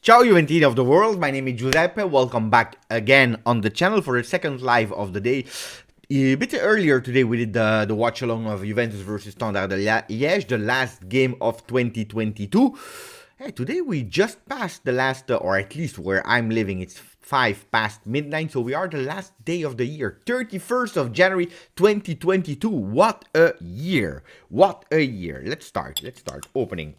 Ciao Juventini of the world, my name is Giuseppe, welcome back again on the channel for the second live of the day. A bit earlier today we did the watch along of Juventus versus Standard Liège, the last game of 2022. Hey, today we just passed the last, or at least where I'm living, it's 5 past midnight, so we are the last day of the year, 31st of January 2022. What a year, what a year. Let's start opening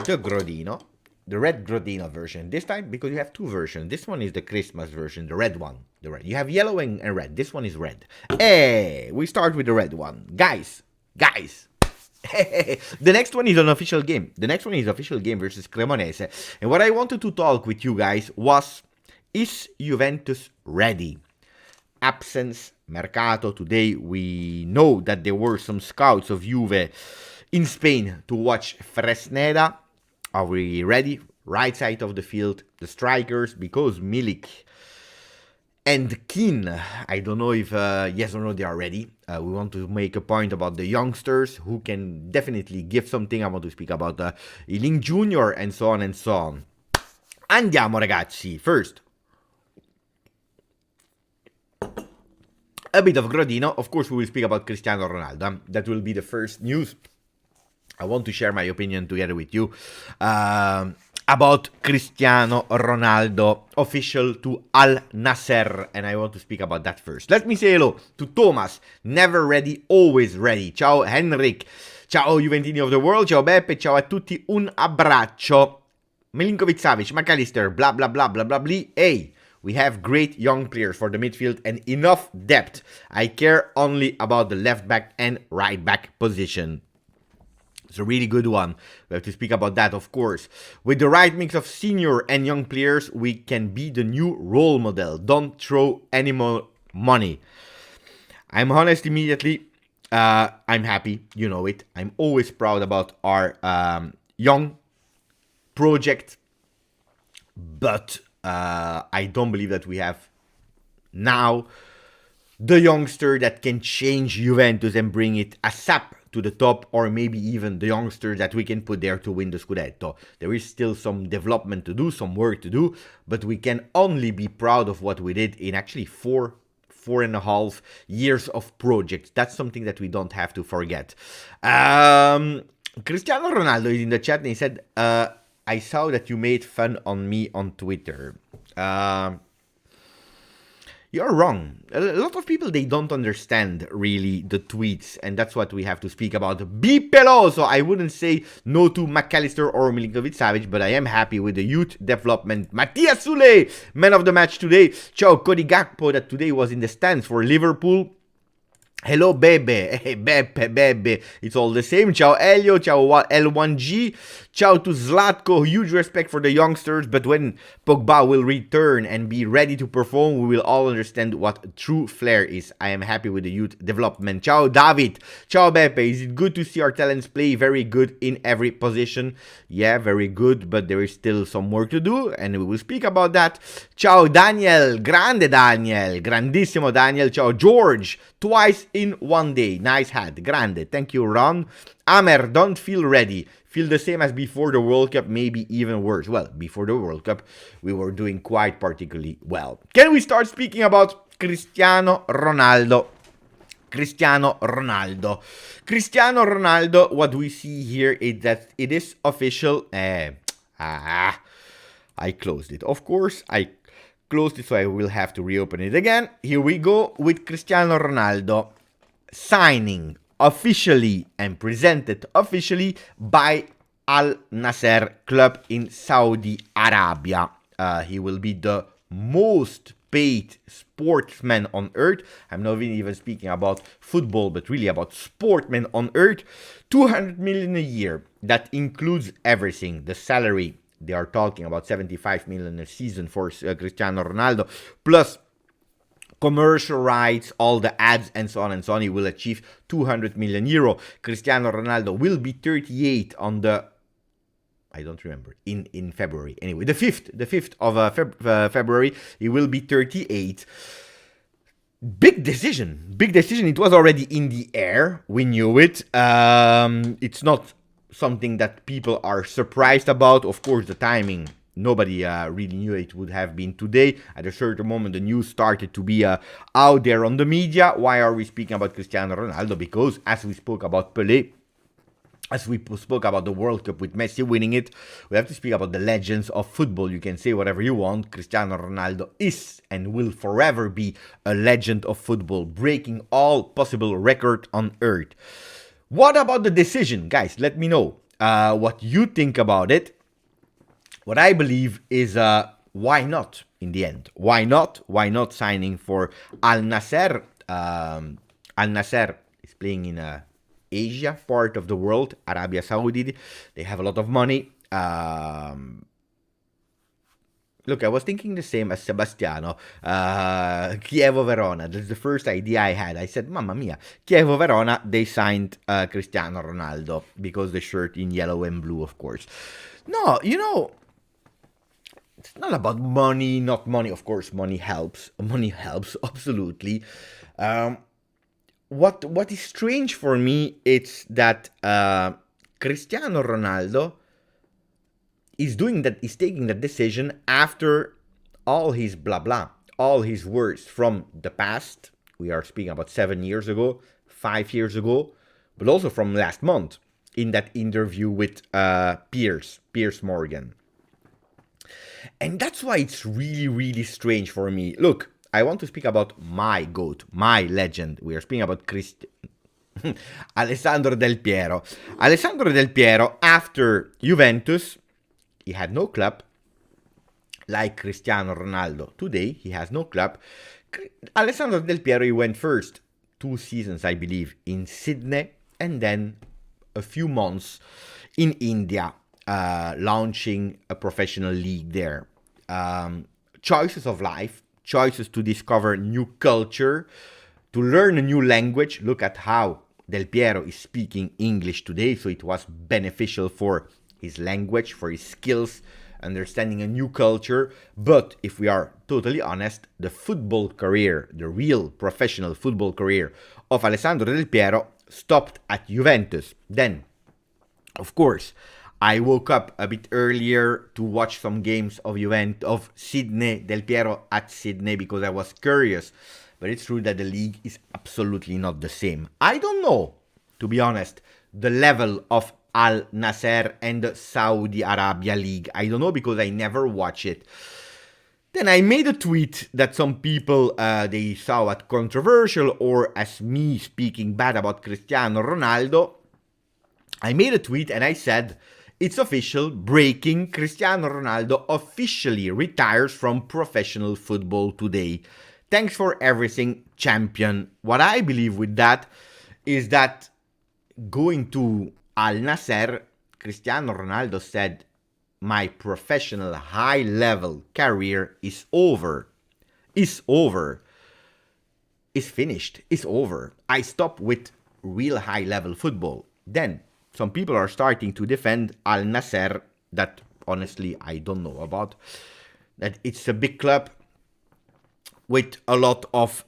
the Grodino, the red Grodino version. This time, because you have two versions. This one is the Christmas version, the red one. The red. You have yellow and red. This one is red. Hey, we start with the red one. Guys. The next one is an official game. The next one is official game versus Cremonese. And what I wanted to talk with you guys was, is Juventus ready? Absence, mercato. Today we know that there were some scouts of Juve in Spain to watch Fresneda. Are we ready? Right side of the field, the strikers, because Milik and Keane, I don't know if yes or no they are ready. We want to make a point about the youngsters who can definitely give something. I want to speak about Iling Jr. and so on and so on. Andiamo ragazzi. First, a bit of Grodino. Of course, we will speak about Cristiano Ronaldo. That will be the first news. I want to share my opinion together with you about Cristiano Ronaldo, official to Al Nassr, and I want to speak about that first. Let me say hello to Thomas, never ready, always ready. Ciao Henrik, ciao Juventini of the world, ciao Beppe, ciao a tutti, un abbraccio. Milinkovic-Savic, McAllister, blah blah blah blah blah blah. Hey, we have great young players for the midfield and enough depth. I care only about the left back and right back position. It's a really good one. We have to speak about that, of course. With the right mix of senior and young players, we can be the new role model. Don't throw any more money. I'm honest immediately. I'm happy. You know it. I'm always proud about our young project. But I don't believe that we have now the youngster that can change Juventus and bring it ASAP to the top, or maybe even the youngster that we can put there to win the Scudetto. There is still some development to do, some work to do, but we can only be proud of what we did in actually four and a half years of projects. That's something that we don't have to forget. Cristiano Ronaldo is in the chat and he said, I saw that you made fun on me on Twitter. You're wrong. A lot of people, they don't understand really the tweets, and that's what we have to speak about. Be peloso! I wouldn't say no to McAllister or Milinkovic-Savic, but I am happy with the youth development. Mattias Sule, man of the match today. Ciao, Cody Gakpo, that today was in the stands for Liverpool. Hello, Bebe. Hey, Bebe. It's all the same. Ciao, Elio. Ciao, L1G. Ciao to Zlatko. Huge respect for the youngsters. But when Pogba will return and be ready to perform, we will all understand what true flair is. I am happy with the youth development. Ciao, David. Ciao, Beppe. Is it good to see our talents play? Very good in every position. Yeah, very good. But there is still some work to do. And we will speak about that. Ciao, Daniel. Grande Daniel. Grandissimo Daniel. Ciao, George. Twice in one day. Nice hat. Grande. Thank you, Ron. Amer, don't feel ready. Feel the same as before the World Cup, maybe even worse. Well, before the World Cup, we were doing quite particularly well. Can we start speaking about Cristiano Ronaldo? Cristiano Ronaldo, what we see here is that it is official. I closed it. Of course, I closed it, so I will have to reopen it again. Here we go with Cristiano Ronaldo signing officially and presented officially by Al Nassr club in Saudi Arabia. He will be the most paid sportsman on earth. I'm not even speaking about football, but really about sportsmen on earth. 200 million a year. That includes everything, the salary. They are talking about 75 million a season for Cristiano Ronaldo, plus commercial rights, all the ads, and so on and so on. He will achieve 200 million euro. Cristiano Ronaldo will be 38 on the, I don't remember, in February. Anyway, the 5th of February, he will be 38. Big decision. It was already in the air. We knew it. It's not something that people are surprised about. Of course, the timing, nobody really knew it would have been today. At a certain moment, the news started to be out there on the media. Why are we speaking about Cristiano Ronaldo? Because as we spoke about Pelé, as we spoke about the World Cup with Messi winning it, we have to speak about the legends of football. You can say whatever you want. Cristiano Ronaldo is and will forever be a legend of football, breaking all possible records on earth. What about the decision? Guys, let me know what you think about it. What I believe is why not in the end? Why not? Why not signing for Al Nassr? Al Nassr is playing in Asia part of the world, Arabia Saudi. They have a lot of money. Look, I was thinking the same as Sebastiano. Chievo Verona, that's the first idea I had. I said, Mamma mia, Chievo Verona, they signed Cristiano Ronaldo because the shirt in yellow and blue, of course. No, it's not about money, not money. Of course, money helps. Money helps, absolutely. What is strange for me is that Cristiano Ronaldo is taking that decision after all his blah blah, all his words from the past. We are speaking about 7 years ago, 5 years ago, but also from last month in that interview with Piers Morgan. And that's why it's really, really strange for me. Look, I want to speak about my GOAT, my legend. We are speaking about Alessandro Del Piero. Alessandro Del Piero, after Juventus, he had no club. Like Cristiano Ronaldo. Today, he has no club. Alessandro Del Piero, he went first 2 seasons, I believe, in Sydney, and then a few months in India, launching a professional league there. Choices of life, choices to discover new culture, to learn a new language. Look at how Del Piero is speaking English today, so it was beneficial for his language, for his skills, understanding a new culture. But if we are totally honest, the football career, the real professional football career of Alessandro Del Piero stopped at Juventus. Then, of course, I woke up a bit earlier to watch some games of Sydney, Del Piero at Sydney, because I was curious. But it's true that the league is absolutely not the same. I don't know, to be honest, the level of Al Nassr and the Saudi Arabia League. I don't know because I never watch it. Then I made a tweet that some people, they saw as controversial or as me speaking bad about Cristiano Ronaldo. I made a tweet and I said, it's official, breaking, Cristiano Ronaldo officially retires from professional football today. Thanks for everything, champion. What I believe with that is that going to Al Nassr, Cristiano Ronaldo said, my professional high-level career is over. Is over. Is finished. Is over. I stop with real high-level football. Then, some people are starting to defend Al Nassr, that honestly I don't know about. That it's a big club with a lot of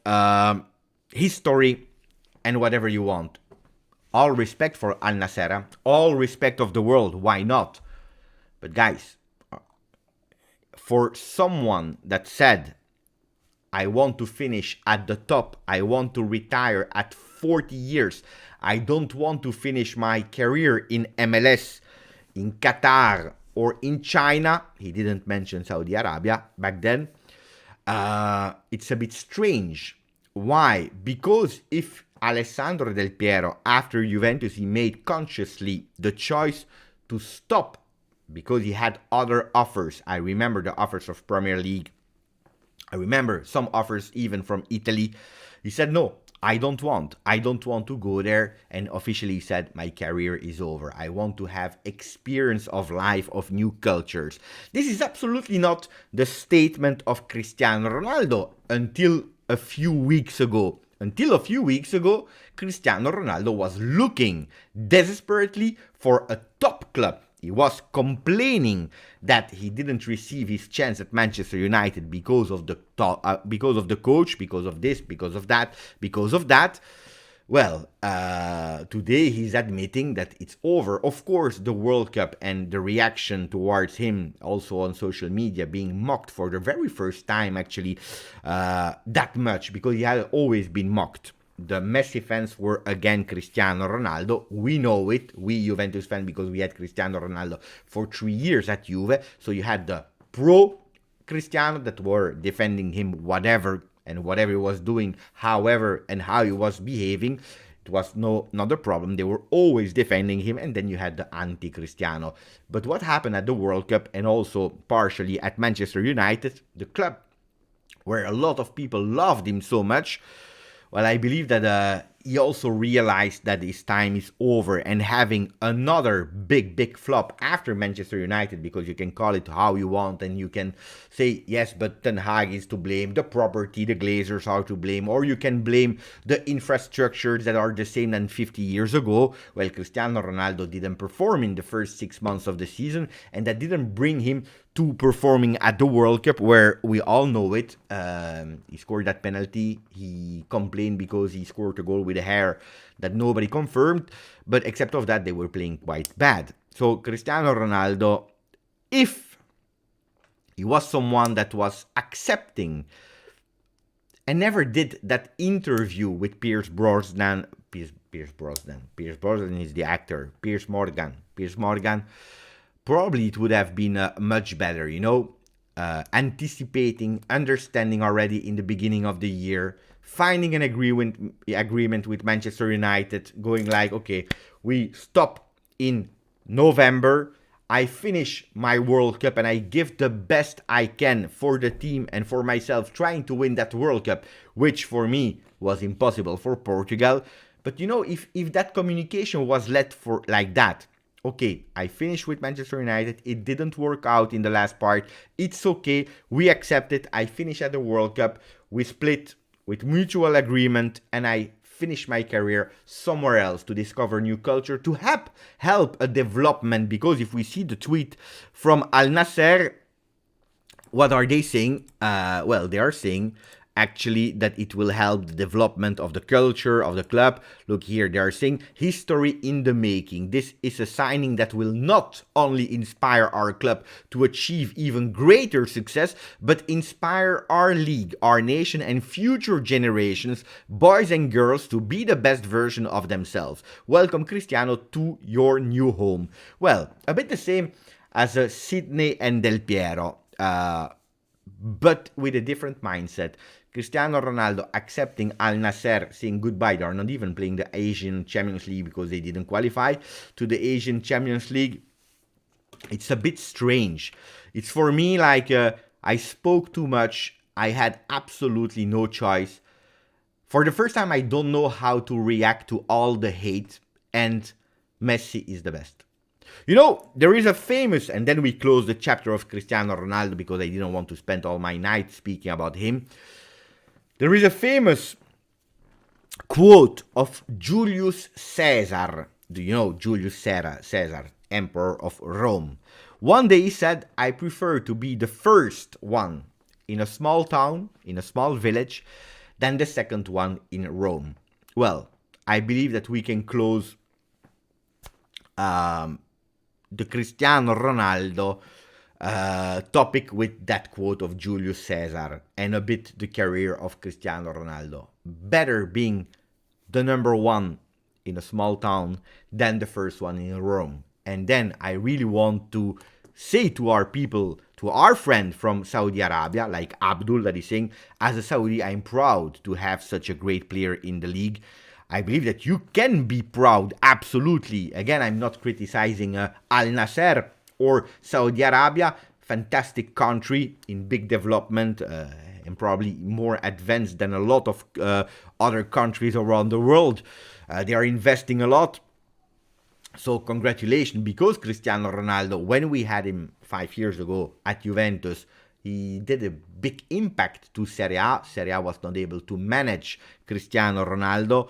history and whatever you want. All respect for Al Nassr, all respect of the world, why not? But guys, for someone that said, I want to finish at the top, I want to retire at 40 years, I don't want to finish my career in MLS, in Qatar, or in China, he didn't mention Saudi Arabia back then, it's a bit strange. Why? Because if Alessandro Del Piero, after Juventus, he made consciously the choice to stop because he had other offers. I remember the offers of Premier League. I remember some offers even from Italy. He said, no, I don't want to go there. And officially he said, my career is over. I want to have experience of life, of new cultures. This is absolutely not the statement of Cristiano Ronaldo until a few weeks ago. Until a few weeks ago, Cristiano Ronaldo was looking desperately for a top club. He was complaining that he didn't receive his chance at Manchester United because of the coach, because of this, because of that. Well, today he's admitting that it's over. Of course, the World Cup and the reaction towards him, also on social media, being mocked for the very first time, actually, that much, because he had always been mocked. The Messi fans were again Cristiano Ronaldo. We know it, we Juventus fans, because we had Cristiano Ronaldo for 3 years at Juve. So you had the pro Cristiano that were defending him, whatever and whatever he was doing, however and how he was behaving, it was not a problem. They were always defending him. And then you had the anti-Cristiano. But what happened at the World Cup, and also partially at Manchester United, the club where a lot of people loved him so much, well, I believe that he also realized that his time is over, and having another big flop after Manchester United, because you can call it how you want, and you can say, yes, but Ten Hag is to blame, the property, the Glazers are to blame, or you can blame the infrastructures that are the same than 50 years ago. Well, Cristiano Ronaldo didn't perform in the first 6 months of the season, and that didn't bring him to performing at the World Cup, where we all know it. He scored that penalty. He complained because he scored a goal with a hair that nobody confirmed. But except of that, they were playing quite bad. So Cristiano Ronaldo, if he was someone that was accepting and never did that interview with Pierce Brosnan is the actor, Pierce Morgan, probably it would have been much better, anticipating, understanding already in the beginning of the year, finding an agreement with Manchester United, going like, okay, we stop in November, I finish my World Cup and I give the best I can for the team and for myself, trying to win that World Cup, which for me was impossible for Portugal. But if that communication was led for like that, okay, I finished with Manchester United, it didn't work out in the last part, it's okay, we accept it, I finish at the World Cup, we split with mutual agreement, and I finish my career somewhere else to discover new culture, to help a development. Because if we see the tweet from Al Nassr, what are they saying? Well, they are saying actually that it will help the development of the culture of the club. Look here, they are saying history in the making. This is a signing that will not only inspire our club to achieve even greater success, but inspire our league, our nation, and future generations, boys and girls, to be the best version of themselves. Welcome, Cristiano, to your new home. Well, a bit the same as Sydney and Del Piero, but with a different mindset. Cristiano Ronaldo accepting Al Nassr, saying goodbye. They are not even playing the Asian Champions League because they didn't qualify to the Asian Champions League. It's a bit strange. It's for me like I spoke too much. I had absolutely no choice. For the first time, I don't know how to react to all the hate, and Messi is the best. There is a famous, and then we close the chapter of Cristiano Ronaldo because I didn't want to spend all my night speaking about him. There is a famous quote of Julius Caesar. Do you know Julius Caesar, Emperor of Rome? One day he said, I prefer to be the first one in a small town, in a small village, than the second one in Rome. Well, I believe that we can close the Cristiano Ronaldo topic with that quote of Julius Caesar, and a bit the career of Cristiano Ronaldo. Better being the number one in a small town than the first one in Rome. And then I really want to say to our people, to our friend from Saudi Arabia, like Abdul, that is saying, as a Saudi, I'm proud to have such a great player in the league. I believe that you can be proud, absolutely. Again, I'm not criticizing Al Nassr or Saudi Arabia, fantastic country in big development and probably more advanced than a lot of other countries around the world. They are investing a lot. So congratulations, because Cristiano Ronaldo, when we had him 5 years ago at Juventus, he did a big impact to Serie A. Serie A was not able to manage Cristiano Ronaldo.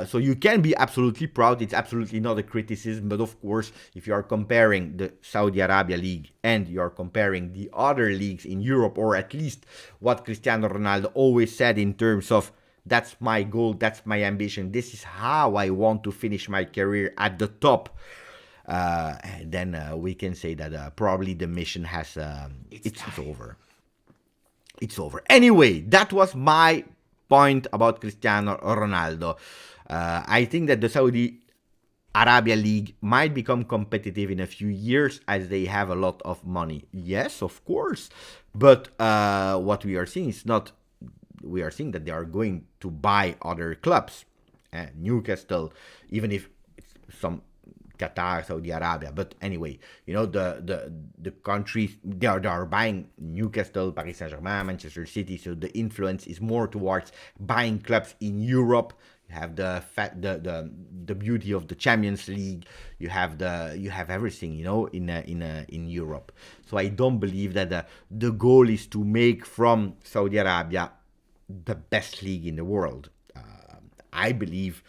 So you can be absolutely proud. It's absolutely not a criticism. But of course, if you are comparing the Saudi Arabia League and you are comparing the other leagues in Europe, or at least what Cristiano Ronaldo always said in terms of That's my goal. That's my ambition. This is how I want to finish my career at the top. And then we can say that probably the mission has it's over. It's over. Anyway, that was my point about Cristiano Ronaldo. I think that the Saudi Arabia League might become competitive in a few years as they have a lot of money. Yes, of course. But what we are seeing is not, we are seeing that they are going to buy other clubs. Newcastle, even if it's some Qatar, Saudi Arabia. But anyway, you know, the countries, they are buying Newcastle, Paris Saint-Germain, Manchester City. So the influence is more towards buying clubs in Europe. You have the beauty of the Champions League. You have everything, you know, in Europe. So I don't believe that the goal is to make from Saudi Arabia the best league in the world. I believe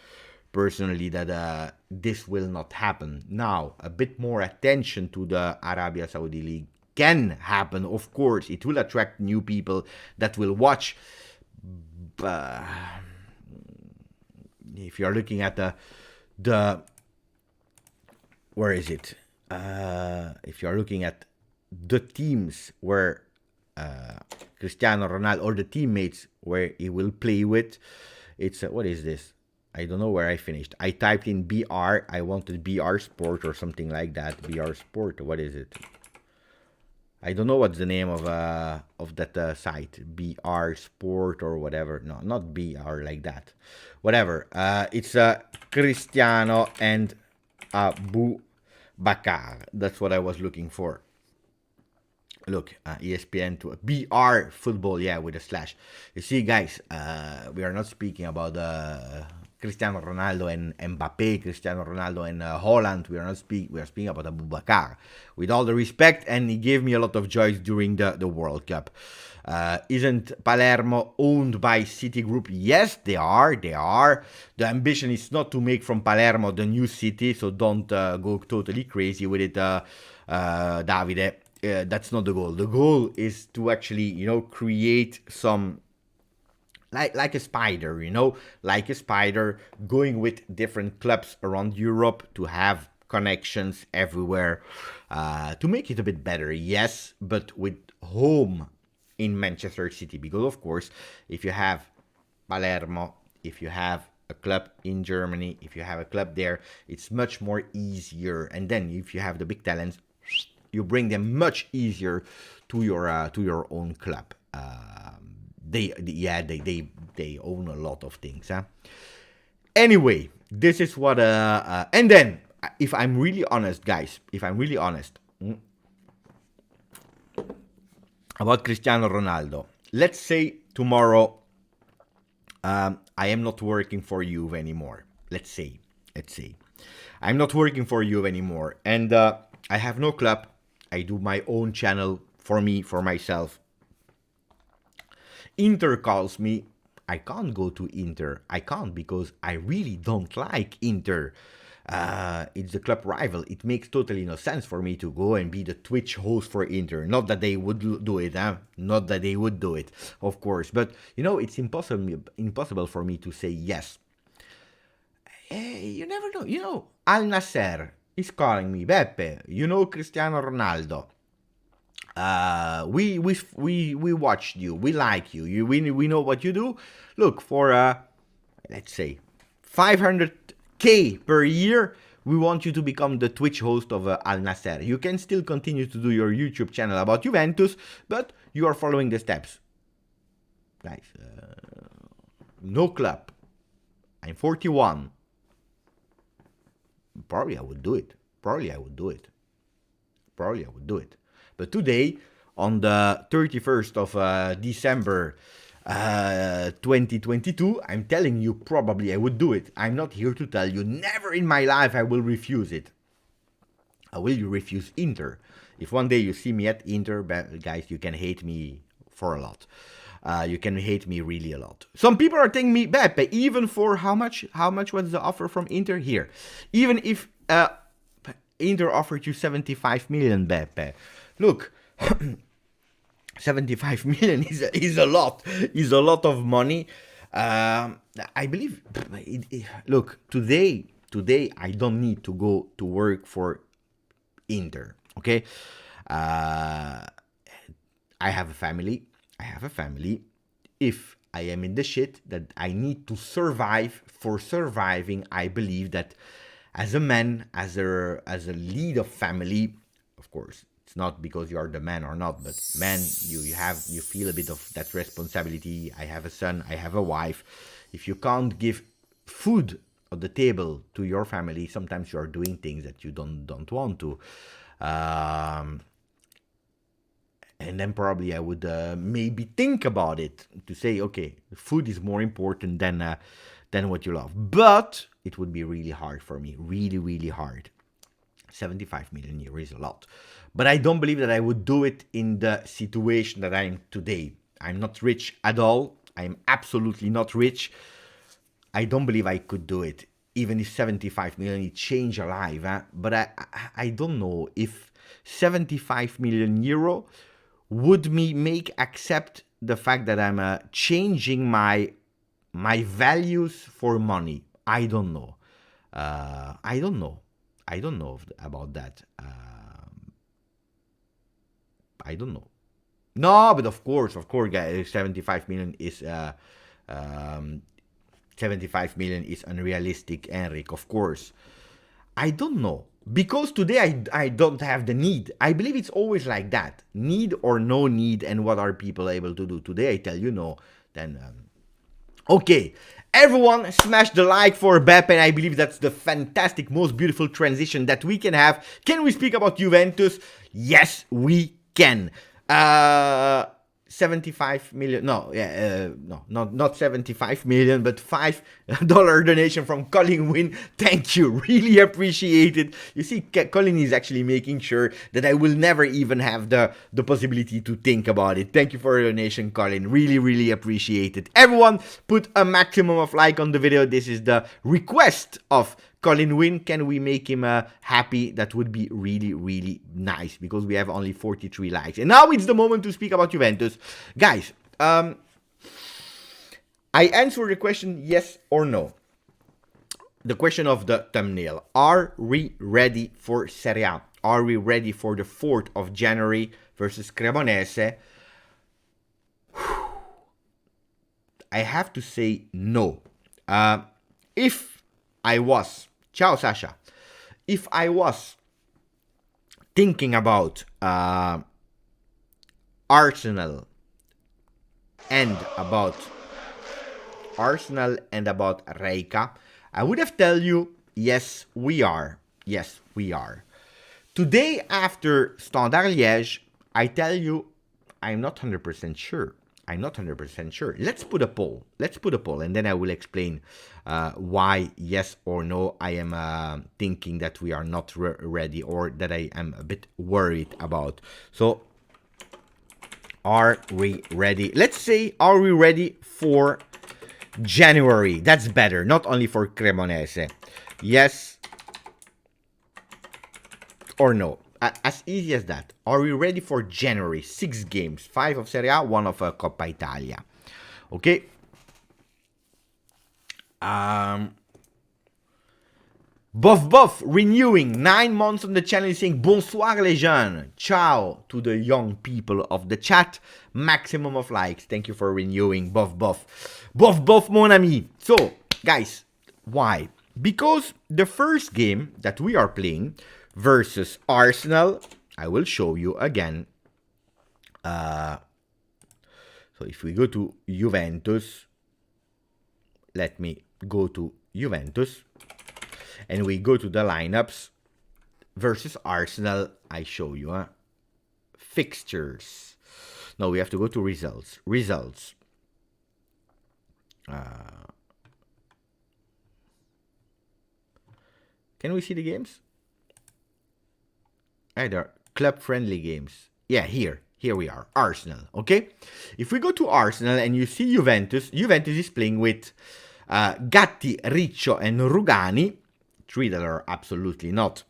personally that this will not happen. Now, a bit more attention to the Arabia Saudi League can happen. Of course, it will attract new people that will watch. If you're looking at the where is it? If you're looking at the teams where Cristiano Ronaldo, or the teammates where he will play with, it's what is this? I don't know where I finished. I typed in BR. I wanted BR Sport or something like that. BR Sport. What is it? I don't know what's the name of that site. BR Sport or whatever. No, not BR like that. Whatever. It's Cristiano and Abu Bakar. That's what I was looking for. Look, ESPN to BR Football. Yeah, with a slash. You see, guys, we are not speaking about Cristiano Ronaldo and Mbappe, Cristiano Ronaldo and Holland. We are speaking about Abu Bakar. With all the respect, and he gave me a lot of joy during the World Cup. Isn't Palermo owned by Citigroup? Yes, they are. The ambition is not to make from Palermo the new city, so don't go totally crazy with it, Davide. That's not the goal. The goal is to actually, you know, create some like a spider, you know, like a spider, going with different clubs around Europe to have connections everywhere, to make it a bit better, yes, but with home in Manchester City. Because, of course, if you have Palermo, if you have a club in Germany, if you have a club there, it's much more easier. And then if you have the big talents, you bring them much easier to your own club. They own a lot of things, huh? Anyway, this is what and then, if I'm really honest, guys, about Cristiano Ronaldo, let's say tomorrow I am not working for Juve anymore. Let's say I'm not working for Juve anymore, and I have no club. I do my own channel for myself. Inter calls me. I can't go to Inter. I can't, because I really don't like Inter. It's the club rival. It makes totally no sense for me to go and be the Twitch host for Inter. Not that they would do it, huh? Not that they would do it, of course. But, you know, it's impossible for me to say yes. You never know. You know, Al Nassr is calling me, Beppe, you know Cristiano Ronaldo. We watched you. We like you. We know what you do. Look, for let's say 500K per year, we want you to become the Twitch host of Al Nassr. You can still continue to do your YouTube channel about Juventus, but you are following the steps. Guys, no club. I'm 41. Probably I would do it. But today, on the 31st of December 2022, I'm telling you, probably I would do it. I'm not here to tell you, never in my life I will refuse it. Will you refuse Inter? If one day you see me at Inter, guys, you can hate me for a lot. You can hate me really a lot. Some people are telling me, Beppe, even for how much was the offer from Inter here? Even if Inter offered you 75 million, Beppe. Look, 75 million is a lot of money. I believe. Look, today I don't need to go to work for Inter. Okay, uh, I have a family. I have a family. If I am in the shit that I need to survive, for surviving, I believe that as a man, as a lead of family, of course, it's not because you are the man or not, but man, you feel a bit of that responsibility. I have a son, I have a wife. If you can't give food on the table to your family, sometimes you are doing things that you don't want to. And then probably I would maybe think about it to say, okay, food is more important than what you love. But it would be really hard for me, really, really hard. 75 million euros is a lot. But I don't believe that I would do it in the situation that I'm today. I'm not rich at all. I'm absolutely not rich. I don't believe I could do it. Even if 75 million, it change a life. But I don't know if 75 million euro would me make accept the fact that I'm changing my values for money. I don't know. I don't know about that. I don't know. No, but of course, guys, 75 million is 75 million is unrealistic, Enric. Of course, I don't know. Because today I don't have the need. I believe it's always like that. Need or no need, and what are people able to do? Today I tell you no. Then, okay. Everyone smash the like for Beppe, and I believe that's the fantastic, most beautiful transition that we can have. Can we speak about Juventus? Yes, we can. 75 million, no, not 75 million, but $5 donation from Colin Wynn. Thank you, really appreciate it. You see, Colin is actually making sure that I will never even have the possibility to think about it. Thank you for your donation, Colin, really, really appreciate it. Everyone, put a maximum of like on the video. This is the request of Colin Wynn. Can we make him happy? That would be really, really nice, because we have only 43 likes. And now it's the moment to speak about Juventus. Guys, I answer the question yes or no. The question of the thumbnail. Are we ready for Serie A? Are we ready for the 4th of January versus Cremonese? I have to say no. If I was... Ciao, Sasha. If I was thinking about Arsenal and about Reika, I would have tell you, yes, we are. Yes, we are. Today, after Standard Liège, I tell you, I'm not 100% sure. I'm not 100% sure. Let's put a poll. And then I will explain why, yes or no, I am thinking that we are not ready, or that I am a bit worried about. So, are we ready? Let's say, are we ready for January? That's better. Not only for Cremonese. Yes or no. As easy as that. Are we ready for January? 6 games. 5 of Serie A, 1 of Coppa Italia. Okay. Bof renewing 9 months on the channel, saying bonsoir les jeunes. Ciao to the young people of the chat. Maximum of likes. Thank you for renewing. Bof mon ami. So guys, why? Because the first game that we are playing versus Arsenal, I will show you again. So if we go to Juventus, let me go to Juventus, and we go to the lineups versus Arsenal. I show you fixtures. No, we have to go to results. Can we see the games? Either club friendly games. Yeah, here we are, Arsenal. Okay, if we go to Arsenal and you see Juventus is playing with Gatti, Riccio, and Rugani, 3 that are absolutely not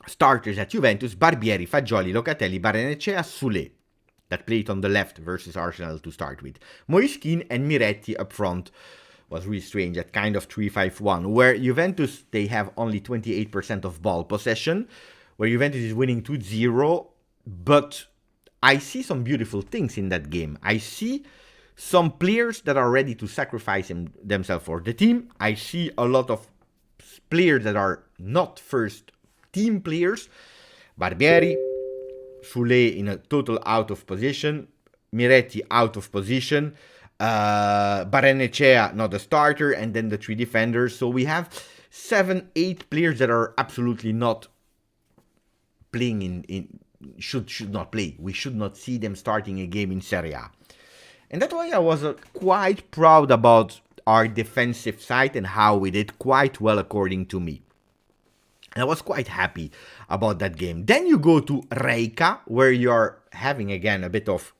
starters at Juventus. Barbieri, Fagioli, Locatelli, Barrenetxea, Sule. that played on the left versus Arsenal to start with. Moise Kean and Miretti up front was really strange, that kind of 3-5-1, where Juventus, they have only 28% of ball possession, where Juventus is winning 2-0, but I see some beautiful things in that game. I see some players that are ready to sacrifice themselves for the team. I see a lot of players that are not first team players. Barbieri, Soulé in a total out of position, Miretti out of position, Barrenechea not a starter, and then the 3 defenders. So we have 7-8 players that are absolutely not playing should not play. We should not see them starting a game in Serie A. And that's why I was quite proud about our defensive side and how we did quite well according to me. And I was quite happy about that game. Then you go to Rijeka, where you're having again a bit of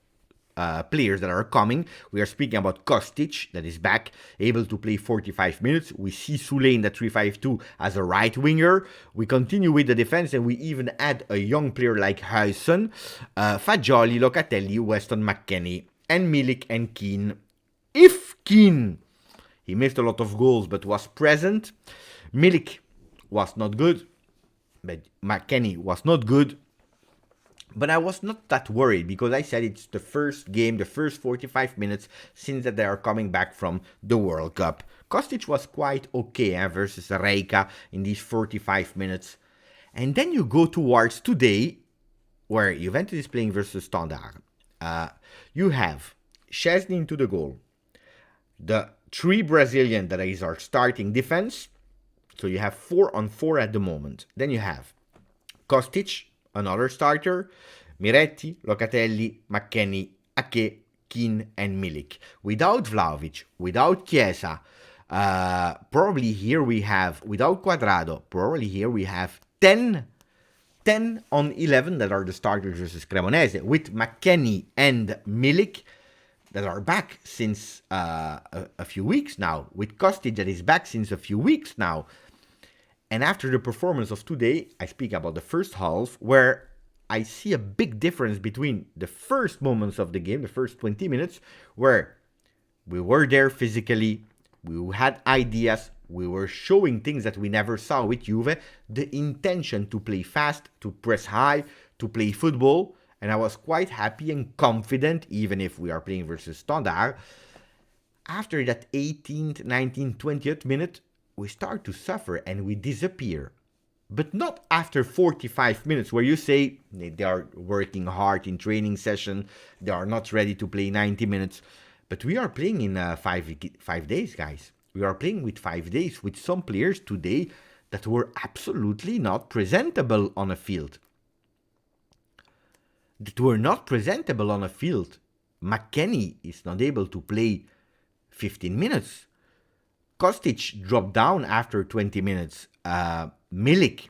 players that are coming. We are speaking about Kostic, that is back, able to play 45 minutes. We see Soulé in the 3-5-2 as a right winger. We continue with the defense, and we even add a young player like Huijsen, Fagioli, Locatelli, Weston McKennie, and Milik and Keane. If Keane, he missed a lot of goals but was present. Milik was not good, but McKennie was not good. But I was not that worried, because I said it's the first game, the first 45 minutes since that they are coming back from the World Cup. Kostic was quite okay versus Rijeka in these 45 minutes. And then you go towards today, where Juventus is playing versus Standard. You have Szczesny into the goal. The 3 Brazilian that is our starting defense. So you have 4-on-4 at the moment. Then you have Kostic, another starter, Miretti, Locatelli, McKennie, Ake, Keane, and Milik. Without Vlahovic, without Chiesa, probably here we have, without Cuadrado, probably here we have 10 on 11 that are the starters versus Cremonese, with McKennie and Milik that are back since a few weeks now, with Kostic that is back since a few weeks now. And after the performance of today, I speak about the first half, where I see a big difference between the first moments of the game, the first 20 minutes, where we were there physically, we had ideas, we were showing things that we never saw with Juve, the intention to play fast, to press high, to play football, and I was quite happy and confident, even if we are playing versus Standard. After that 18th, 19th, 20th minute, we start to suffer and we disappear. But not after 45 minutes, where you say they are working hard in training session, they are not ready to play 90 minutes. But we are playing in 5 days, guys. We are playing with 5 days, with some players today that were absolutely not presentable on a field. McKennie is not able to play 15 minutes. Kostic dropped down after 20 minutes. Milik,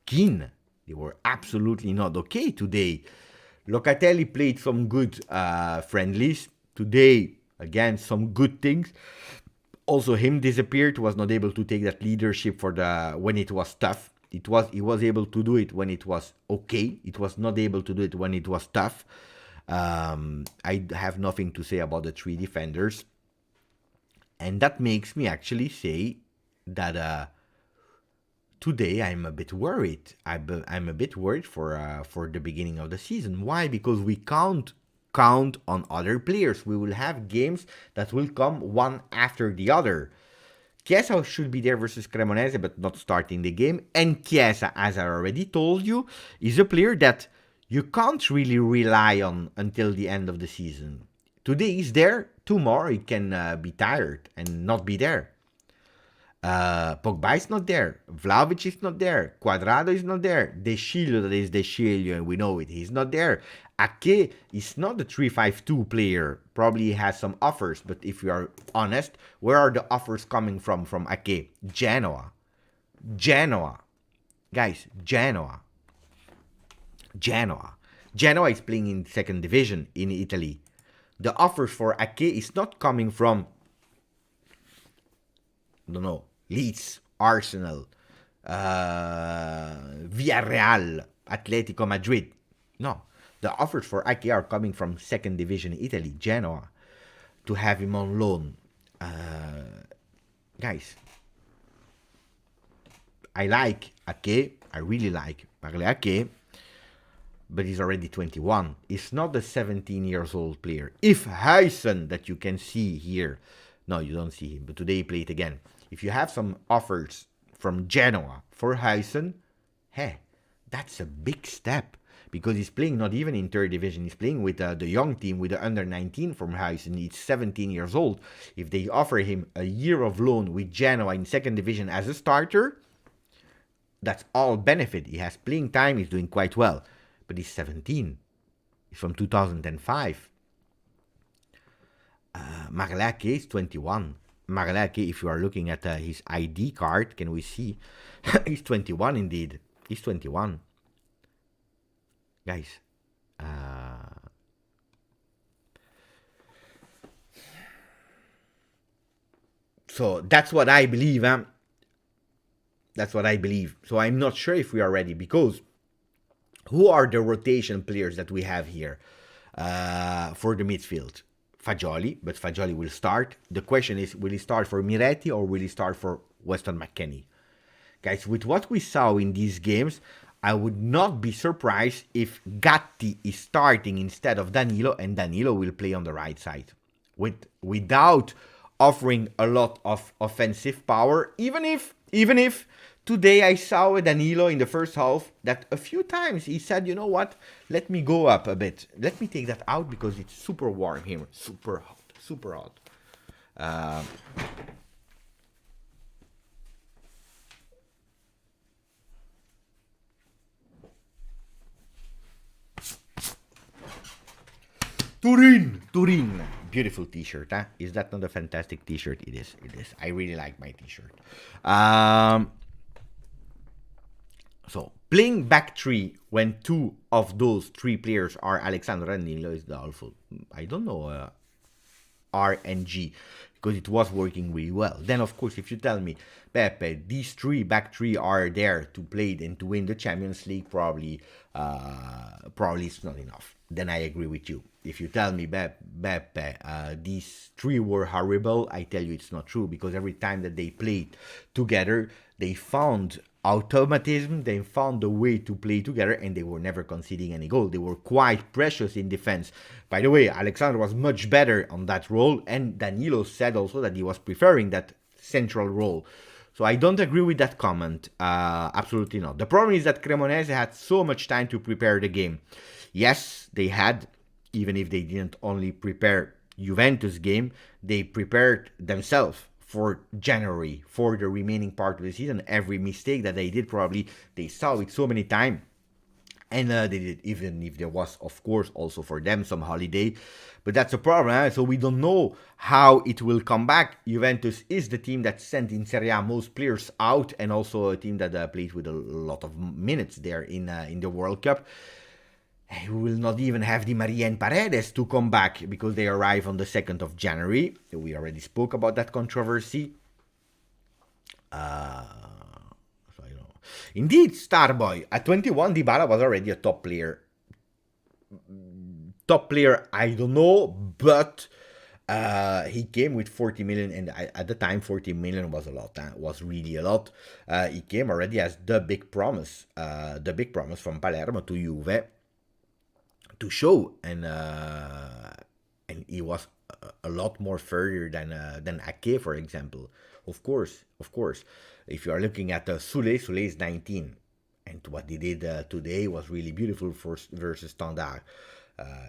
Keane, they were absolutely not okay today. Locatelli played some good friendlies. Today, again, some good things. Also, him disappeared, was not able to take that leadership for when it was tough. He was able to do it when it was okay. It was not able to do it when it was tough. I have nothing to say about the 3 defenders. And that makes me actually say that today I'm a bit worried. I'm a bit worried for the beginning of the season. Why? Because we can't count on other players. We will have games that will come one after the other. Chiesa should be there versus Cremonese, but not starting the game. And Chiesa, as I already told you, is a player that you can't really rely on until the end of the season. Today he's there, tomorrow he can be tired and not be there. Pogba is not there, Vlahovic is not there, Cuadrado is not there, De Sciglio, that is De Sciglio, and we know it, he's not there. Ake is not the 3-5-2 player, probably he has some offers, but if we are honest, where are the offers coming from Ake? Genoa. Guys, Genoa is playing in 2nd division in Italy. The offers for Ake is not coming from, Leeds, Arsenal, Villarreal, Atletico Madrid. No, The offers for Ake are coming from second division Italy, Genoa, to have him on loan. Guys, I like Ake. I really like Parle Ake. But he's already 21. He's not a 17 years old player. If Huijsen, that you can see here, no, you don't see him, but today he played again. If you have some offers from Genoa for Huijsen, hey, that's a big step. Because he's playing not even in third division, he's playing with the young team, with the under 19 from Huijsen. He's 17 years old. If they offer him a year of loan with Genoa in second division as a starter, that's all benefit. He has playing time, he's doing quite well. But he's 17. He's from 2005. Marlake is 21. Marlake, if you are looking at his ID card, can we see? He's 21 indeed. He's 21. Guys. So that's what I believe. That's what I believe. So I'm not sure if we are ready, because who are the rotation players that we have here for the midfield? Fagioli, but Fagioli will start. The question is, will he start for Miretti or will he start for Weston McKennie? Guys, with what we saw in these games, I would not be surprised if Gatti is starting instead of Danilo, and Danilo will play on the right side. Without offering a lot of offensive power, even if today I saw Danilo in the first half that a few times he said, you know what, let me go up a bit. Let me take that out because it's super warm here. Super hot. Super hot. Turin. Beautiful t-shirt, huh? Is that not a fantastic t-shirt? It is. I really like my t-shirt. So, playing back three when two of those three players are Alexandro and Danilo is doubtful. I don't know R and G, because it was working really well. Then, of course, if you tell me, Pepe, these back three are there to play and to win the Champions League, probably it's not enough. Then I agree with you. If you tell me, Beppe, these three were horrible, I tell you it's not true, because every time that they played together, they found automatism, they found a way to play together, and they were never conceding any goal. They were quite precious in defense. By the way, Alexander was much better on that role, and Danilo said also that he was preferring that central role. So I don't agree with that comment. Absolutely not. The problem is that Cremonese had so much time to prepare the game. Yes, they had, even if they didn't only prepare Juventus game, they prepared themselves for January, for the remaining part of the season. Every mistake that they did, probably they saw it so many times. And they did, even if there was, of course, also for them some holiday. But that's a problem, huh? So we don't know how it will come back. Juventus is the team that sent in Serie A most players out, and also a team that plays with a lot of minutes there in the World Cup. We will not even have Di Maria and Paredes to come back because they arrive on the 2nd of January. We already spoke about that controversy. Indeed, Starboy. At 21, Dybala was already a top player. Top player, I don't know, but he came with 40 million, and at the time 40 million was a lot. Was really a lot. He came already as the big promise from Palermo to Juve to show, and he was a lot more further than Ake, for example. Of course. If you are looking at Sule is 19, and what he did today was really beautiful versus Standard.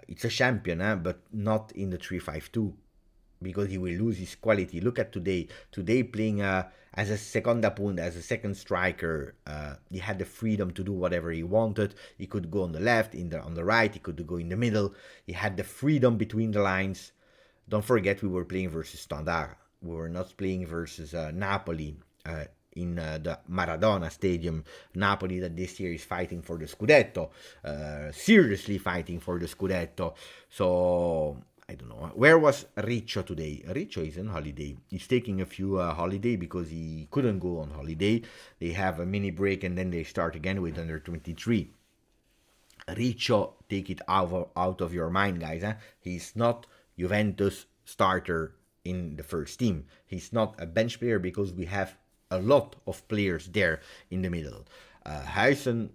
It's a champion, but not in the 3-5-2, because he will lose his quality. Look at today playing as a seconda punta, as a second striker. He had the freedom to do whatever he wanted. He could go on the left, on the right, he could go in the middle. He had the freedom between the lines. Don't forget, we were playing versus Standard. We were not playing versus Napoli in the Maradona Stadium. Napoli that this year is fighting for the Scudetto, seriously fighting for the Scudetto. So I don't know. Where was Riccio today? Riccio is on holiday. He's taking a few holiday because he couldn't go on holiday. They have a mini break and then they start again with under 23. Riccio, take it out of your mind, guys. He's not Juventus starter in the first team. He's not a bench player because we have a lot of players there in the middle. Huijsen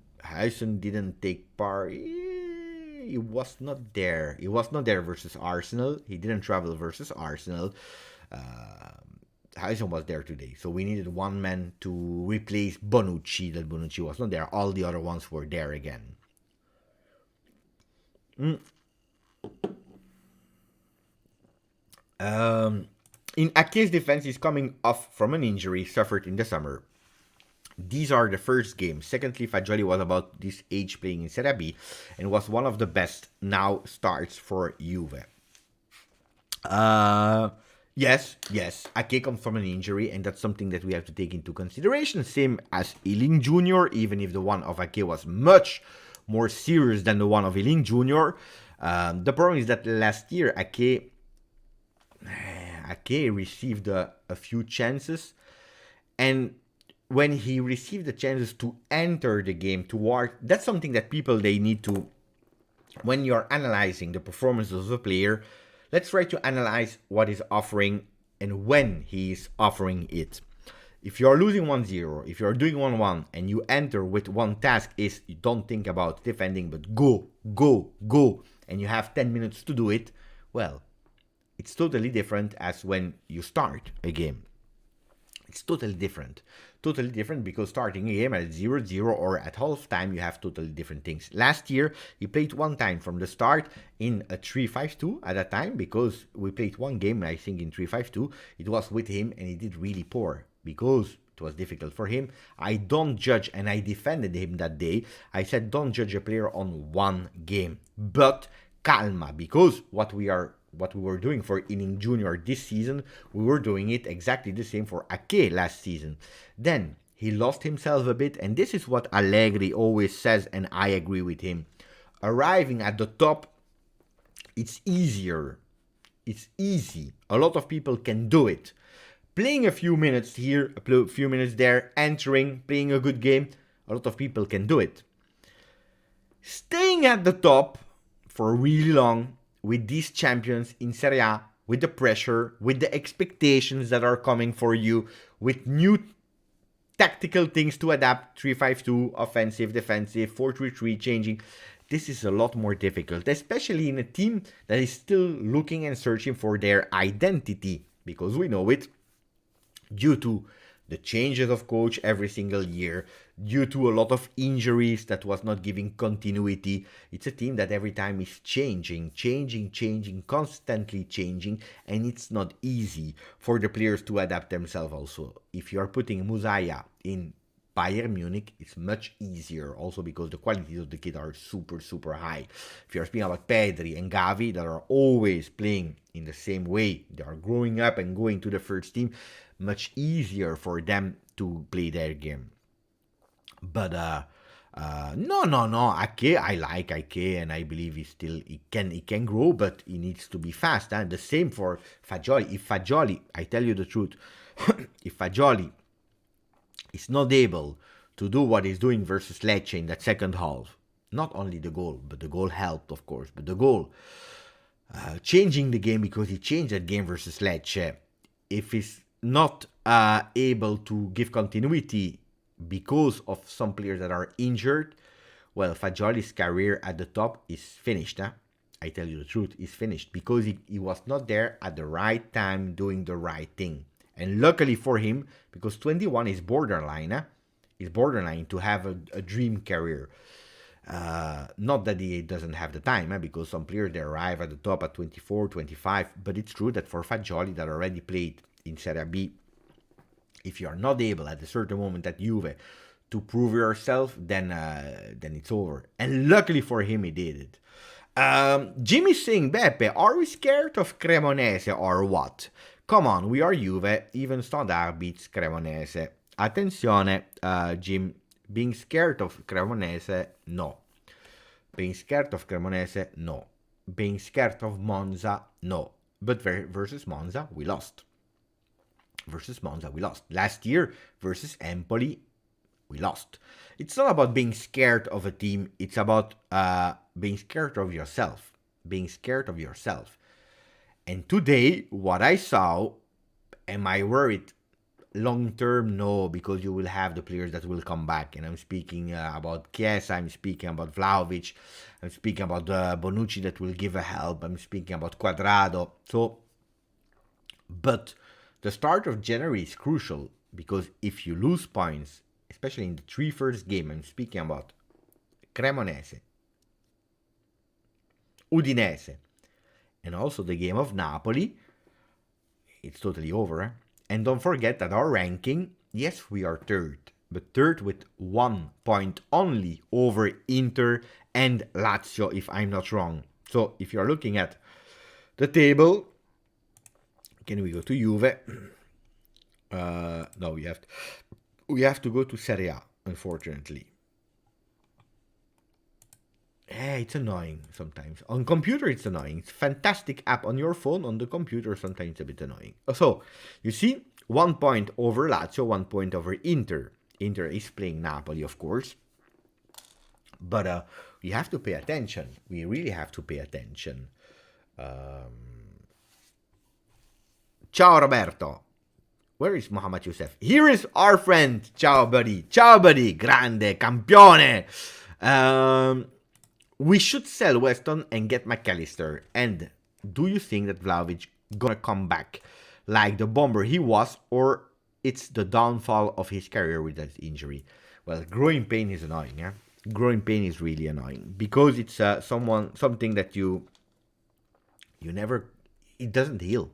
didn't take part. He was not there. He was not there versus Arsenal. He didn't travel versus Arsenal. Huijsen was there today, so we needed one man to replace Bonucci. That Bonucci was not there. All the other ones were there again. In Ake's defense, he's coming off from an injury suffered in the summer. These are the first games. Secondly, Fagioli was about this age playing in Serie B and was one of the best now starts for Juve. Yes, Ake comes from an injury, and that's something that we have to take into consideration. Same as Ealing Jr., even if the one of Ake was much more serious than the one of Ealing Jr. The problem is that last year Ake received a few chances, and when he received the chances to enter the game, that's something that people, they need to, when you're analyzing the performances of a player, let's try to analyze what he's offering and when he's offering it. If you're losing 1-0, if you're doing 1-1, and you enter with one task is you don't think about defending, but go, and you have 10 minutes to do it, well, it's totally different as when you start a game. It's totally different. Totally different because starting a game at 0-0 or at half time, you have totally different things. Last year, he played one time from the start in a 3-5-2 at that time because we played one game, I think, in 3-5-2. It was with him and he did really poor because it was difficult for him. I don't judge, and I defended him that day. I said don't judge a player on one game, but calma, because what we were doing for Ealing Jr. this season, we were doing it exactly the same for Ake last season. Then he lost himself a bit, and this is what Allegri always says, and I agree with him. Arriving at the top, it's easier. It's easy. A lot of people can do it. Playing a few minutes here, a few minutes there, entering, playing a good game, a lot of people can do it. Staying at the top for really long, with these champions in Serie A, with the pressure, with the expectations that are coming for you, with new tactical things to adapt, 3-5-2, offensive, defensive, 4-3-3, changing. This is a lot more difficult, especially in a team that is still looking and searching for their identity, because we know it, due to the changes of coach every single year, due to a lot of injuries that was not giving continuity. It's a team that every time is changing, constantly changing, and it's not easy for the players to adapt themselves also. If you are putting Musaya in Bayern Munich, it's much easier, also because the qualities of the kid are super high. If you're speaking about Pedri and Gavi, that are always playing in the same way, they are growing up and going to the first team, much easier for them to play their game. But no, Ake, I like Ake, and I believe he can grow, but he needs to be fast. And the same for Fagioli. If Fagioli, I tell you the truth, if Fagioli is not able to do what he's doing versus Lecce in that second half, not only the goal, but the goal helped, of course, but the goal, changing the game, because he changed that game versus Lecce, if he's not able to give continuity because of some players that are injured, well, Fagioli's career at the top is finished. I tell you the truth, is finished, because he was not there at the right time doing the right thing. And luckily for him, because 21 is borderline, to have a dream career. Not that he doesn't have the time, because some players, they arrive at the top at 24, 25, but it's true that for Fagioli, that already played in Serie B, if you are not able at a certain moment at Juve to prove yourself, then it's over. And luckily for him, he did it. Jimmy saying, Beppe, are we scared of Cremonese or what? Come on, we are Juve, even Standard beats Cremonese. Attenzione, Jim, being scared of Cremonese, no. Being scared of Cremonese, no. Being scared of Monza, no. But versus Monza, we lost. Last year, versus Empoli, we lost. It's not about being scared of a team. It's about being scared of yourself. Being scared of yourself. And today, what I saw, am I worried? Long term, no, because you will have the players that will come back. And I'm speaking about Chiesa, I'm speaking about Vlahovic, I'm speaking about Bonucci that will give a help, I'm speaking about Quadrado. So, but the start of January is crucial, because if you lose points, especially in the three first games, I'm speaking about Cremonese, Udinese, and also the game of Napoli, it's totally over. And don't forget that our ranking, yes, we are third, but third with 1 point only over Inter and Lazio, if I'm not wrong. So if you're looking at the table, can we go to Juve? No, we have to go to Serie A, unfortunately. It's annoying sometimes. On computer, it's annoying. It's a fantastic app on your phone. On the computer, sometimes it's a bit annoying. So, you see, 1 point over Lazio, 1 point over Inter. Inter is playing Napoli, of course. But we have to pay attention. We really have to pay attention. Ciao, Roberto. Where is Mohamed Youssef? Here is our friend. Ciao, buddy. Ciao, buddy. Grande, campione. We should sell Weston and get McAllister. And do you think that Vlahovic gonna come back like the bomber he was, or it's the downfall of his career with that injury? Well, growing pain is annoying, yeah? Growing pain is really annoying, because it's something that you never, it doesn't heal.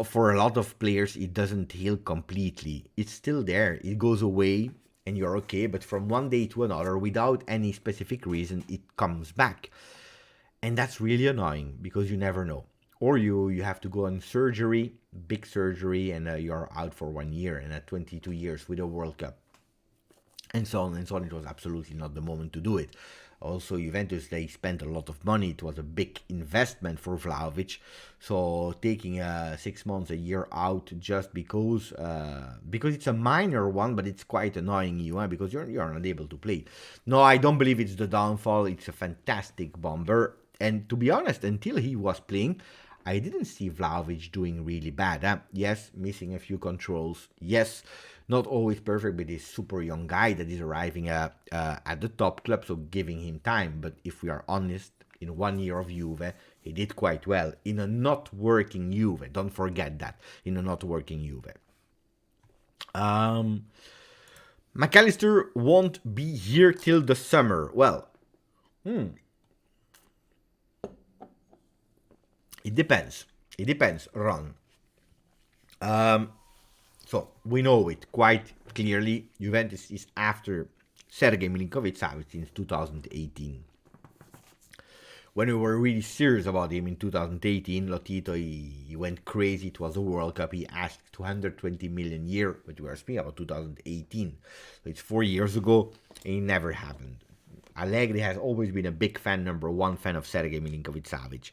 For a lot of players, it doesn't heal completely. It's still there. It goes away and you're okay, but from one day to another, without any specific reason, it comes back. And that's really annoying, because you never know. Or you have to go on surgery, big surgery, and you're out for 1 year, and at 22 years with a World Cup. And so on and so on. It was absolutely not the moment to do it. Also, Juventus, they spent a lot of money. It was a big investment for Vlahovic. So taking 6 months, a year out just because it's a minor one, but it's quite annoying you, because you're not able to play. No, I don't believe it's the downfall. It's a fantastic bomber. And to be honest, until he was playing, I didn't see Vlahovic doing really bad. Yes, missing a few controls. Yes, not always perfect, but he's a super young guy that is arriving at the top club, so giving him time. But if we are honest, in 1 year of Juve, he did quite well. In a not working Juve, don't forget that. In a not working Juve. McAllister won't be here till the summer. Well, it depends. It depends, Ron. So, we know it quite clearly. Juventus is after Sergej Milinkovic-Savic since 2018. When we were really serious about him in 2018, Lotito, he went crazy. It was a World Cup. He asked 220 million a year, but we are speaking about 2018. So it's 4 years ago, and it never happened. Allegri has always been a big fan, number one fan of Sergej Milinkovic-Savic.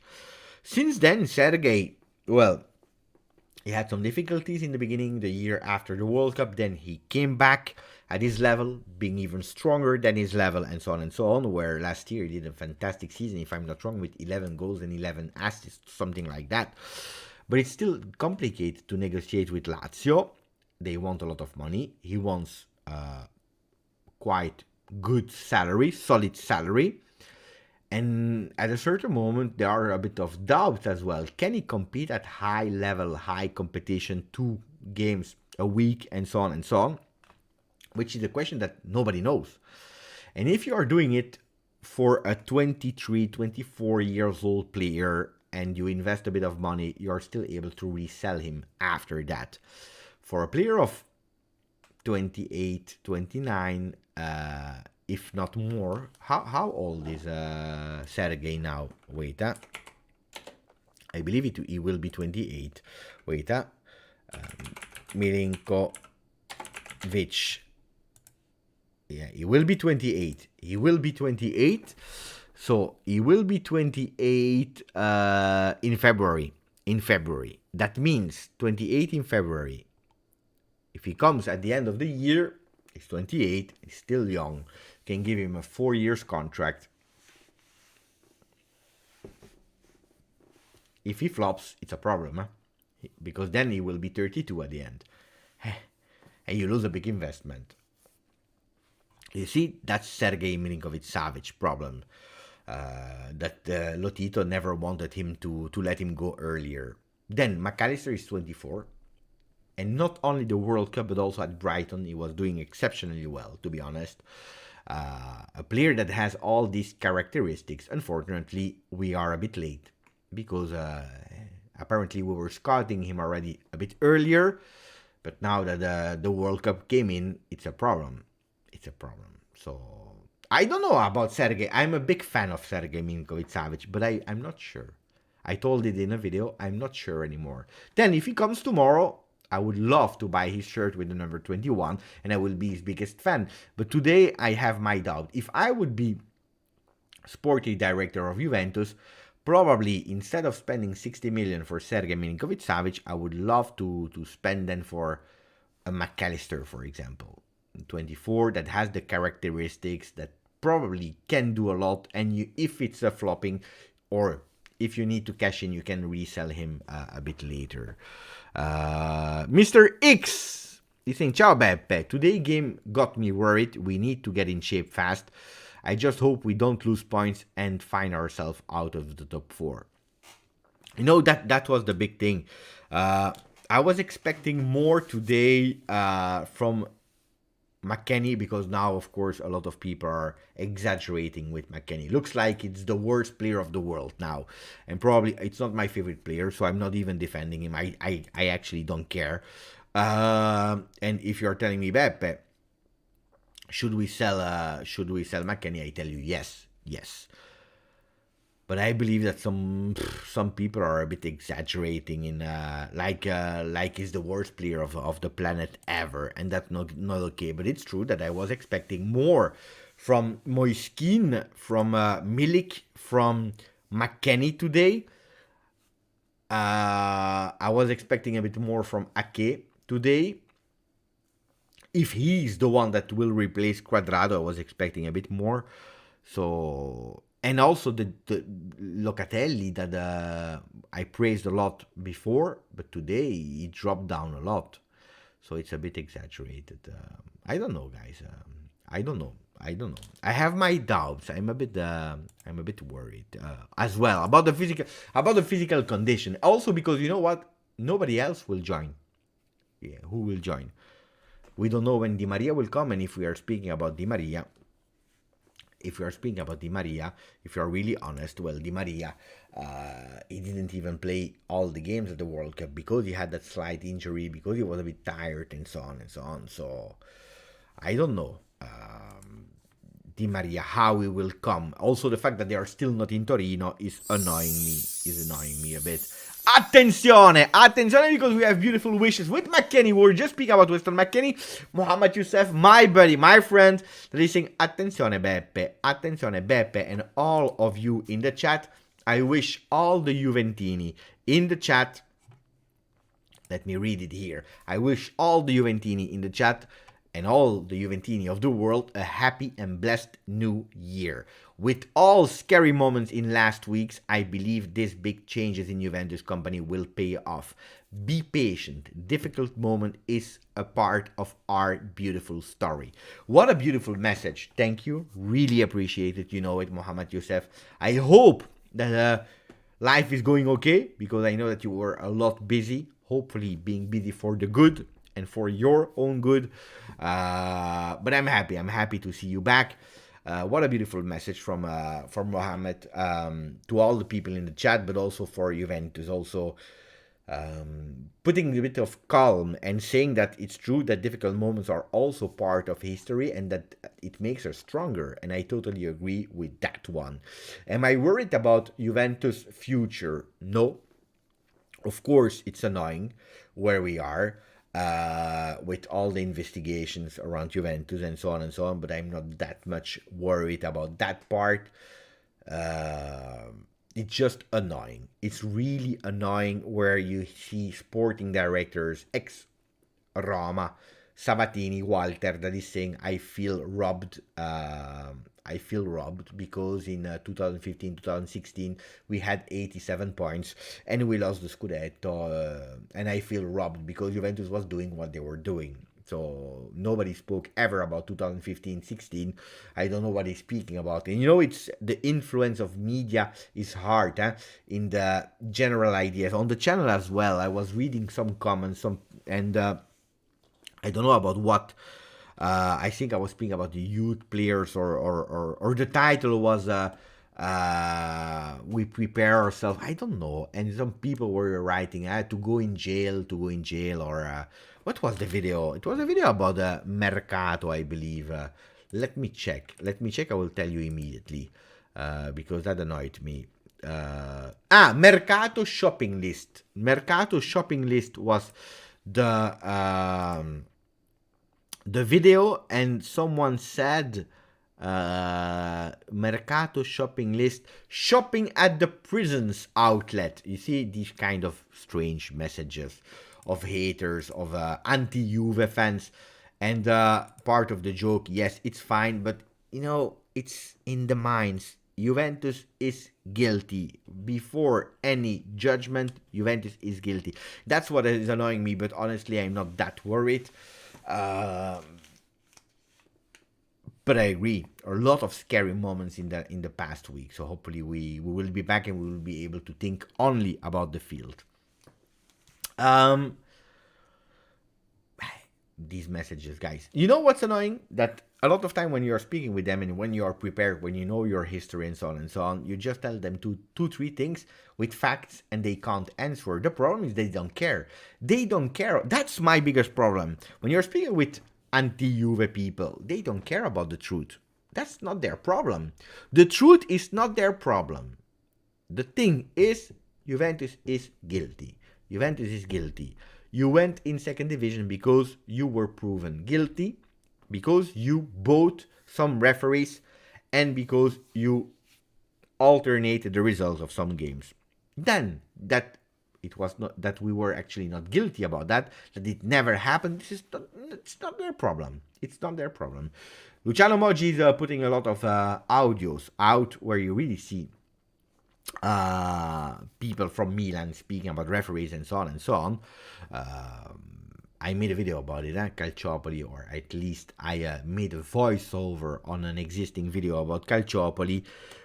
Since then, Sergej, well, he had some difficulties in the beginning, the year after the World Cup. Then he came back at his level, being even stronger than his level, and so on, where last year he did a fantastic season, if I'm not wrong, with 11 goals and 11 assists, something like that. But it's still complicated to negotiate with Lazio. They want a lot of money. He wants quite good salary, solid salary. And at a certain moment, there are a bit of doubts as well. Can he compete at high level, high competition, 2 games a week, and so on, which is a question that nobody knows. And if you are doing it for a 23, 24 years old player and you invest a bit of money, you're still able to resell him after that. For a player of 28, 29, if not more. How old is Sergej now? Wait, I believe he will be 28. Wait, Milinkovic. Yeah, he will be 28. He will be 28. So he will be 28 in February. That means 28 in February. If he comes at the end of the year, he's 28, he's still young, can give him a 4 years contract. If he flops, it's a problem, because then he will be 32 at the end. And you lose a big investment. You see, that's Sergei Milinkovic-Savic's problem. That Lotito never wanted him to let him go earlier. Then McAllister is 24. And not only the World Cup, but also at Brighton, he was doing exceptionally well, to be honest. A player that has all these characteristics. Unfortunately, we are a bit late. Because apparently we were scouting him already a bit earlier. But now that the World Cup came in, it's a problem. It's a problem. So, I don't know about Sergei. I'm a big fan of Sergei Milinkovic-Savic, but I'm not sure. I told it in a video, I'm not sure anymore. Then, if he comes tomorrow, I would love to buy his shirt with the number 21, and I will be his biggest fan. But today, I have my doubt. If I would be sporting director of Juventus, probably instead of spending 60 million for Sergei Milinkovic-Savic, I would love to spend then for a McAllister, for example. 24, that has the characteristics, that probably can do a lot, and if it's a flopping, or if you need to cash in, you can resell him a bit later. Mr. X is saying, Ciao Beppe, today game got me worried, we need to get in shape fast. I just hope we don't lose points and find ourselves out of the top 4. You know, that was the big thing. I was expecting more today from McKennie, because now, of course, a lot of people are exaggerating with McKennie. Looks like it's the worst player of the world now. And probably it's not my favorite player, so I'm not even defending him. I actually don't care. And if you're telling me, Beppe, should we sell McKennie? I tell you, yes. But I believe that some people are a bit exaggerating in like he's the worst player of the planet ever, and that's not okay. But it's true that I was expecting more from Moiskin, from Milik, from McKennie today. I was expecting a bit more from Ake today. If he's the one that will replace Quadrado, I was expecting a bit more. So. And also the Locatelli that I praised a lot before, but today he dropped down a lot. So it's a bit exaggerated. I don't know, guys. I don't know. I have my doubts. I'm a bit worried as well about the physical condition. Also because you know what? Nobody else will join. Yeah, who will join? We don't know when Di Maria will come, and if we are speaking about Di Maria. If you are really honest, well, Di Maria, he didn't even play all the games at the World Cup because he had that slight injury, because he was a bit tired, and so on and so on. So, I don't know, Di Maria, how he will come. Also, the fact that they are still not in Torino is annoying me a bit. Attenzione, because we have beautiful wishes with McKennie. We were just speaking about Western McKennie. Mohamed Youssef, my buddy, my friend, that is saying, attenzione Beppe, and all of you in the chat. I wish all the Juventini in the chat, let me read it here. I wish all the Juventini in the chat and all the Juventini of the world a happy and blessed new year. With all scary moments in last weeks, I believe these big changes in Juventus company will pay off. Be patient. Difficult moment is a part of our beautiful story. What a beautiful message. Thank you. Really appreciate it. You know it, Mohamed Youssef. I hope that life is going okay, because I know that you were a lot busy. Hopefully being busy for the good and for your own good. But I'm happy. I'm happy to see you back. What a beautiful message from Mohamed to all the people in the chat, but also for Juventus. Also putting a bit of calm and saying that it's true that difficult moments are also part of history and that it makes us stronger. And I totally agree with that one. Am I worried about Juventus' future? No. Of course, it's annoying where we are. With all the investigations around Juventus and so on, but I'm not that much worried about that part. It's just annoying. It's really annoying where you see sporting directors, Roma, Sabatini, Walter, that is saying, I feel robbed. I feel robbed because in 2015-2016 we had 87 points and we lost the Scudetto, and I feel robbed because Juventus was doing what they were doing. So nobody spoke ever about 2015-16. I don't know what he's speaking about. And it's the influence of media is hard in the general ideas. On the channel as well, I was reading some comments, and I don't know about what. I think I was speaking about the youth players, or the title was we prepare ourselves. I don't know. And some people were writing to go in jail, or what was the video? It was a video about Mercato, I believe. Let me check. I will tell you immediately because that annoyed me. Mercato shopping list. Mercato shopping list was the video, and someone said Mercato shopping list, shopping at the prisons outlet. You see these kind of strange messages of haters, of anti-Juve fans, and part of the joke, yes, it's fine, but it's in the minds. Juventus is guilty. Before any judgment, Juventus is guilty. That's what is annoying me, but honestly, I'm not that worried. But I agree, a lot of scary moments in the past week. So hopefully we will be back and we will be able to think only about the field. These messages, guys. You know what's annoying? That a lot of time when you are speaking with them and when you are prepared, when you know your history and so on, you just tell them two, three things with facts and they can't answer. The problem is they don't care. They don't care. That's my biggest problem. When you're speaking with anti-Juve people, they don't care about the truth. That's not their problem. The truth is not their problem. The thing is, Juventus is guilty. Juventus is guilty. You went in second division because you were proven guilty, because you bought some referees, and because you alternated the results of some games. Then that it was not that we were actually not guilty about that it never happened. It's not their problem. It's not their problem. Luciano Moggi is putting a lot of audios out where you really see people from Milan speaking about referees and so on and so on. I made a video about it, Calciopoli, or at least I made a voiceover on an existing video about Calciopoli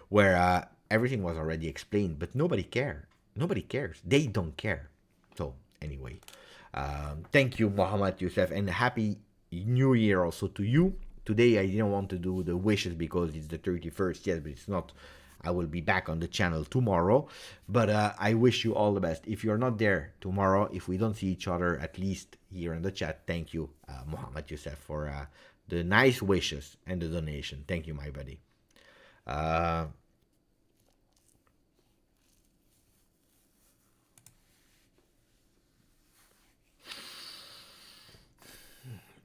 where everything was already explained, but nobody cared. Nobody cares. They don't care. So anyway, thank you, Mohamed Youssef, and happy New Year also to you. Today I didn't want to do the wishes because it's the 31st, yes, but it's not. I will be back on the channel tomorrow, but I wish you all the best. If you're not there tomorrow, if we don't see each other, at least here in the chat, thank you, Mohamed Youssef, for the nice wishes and the donation. Thank you, my buddy.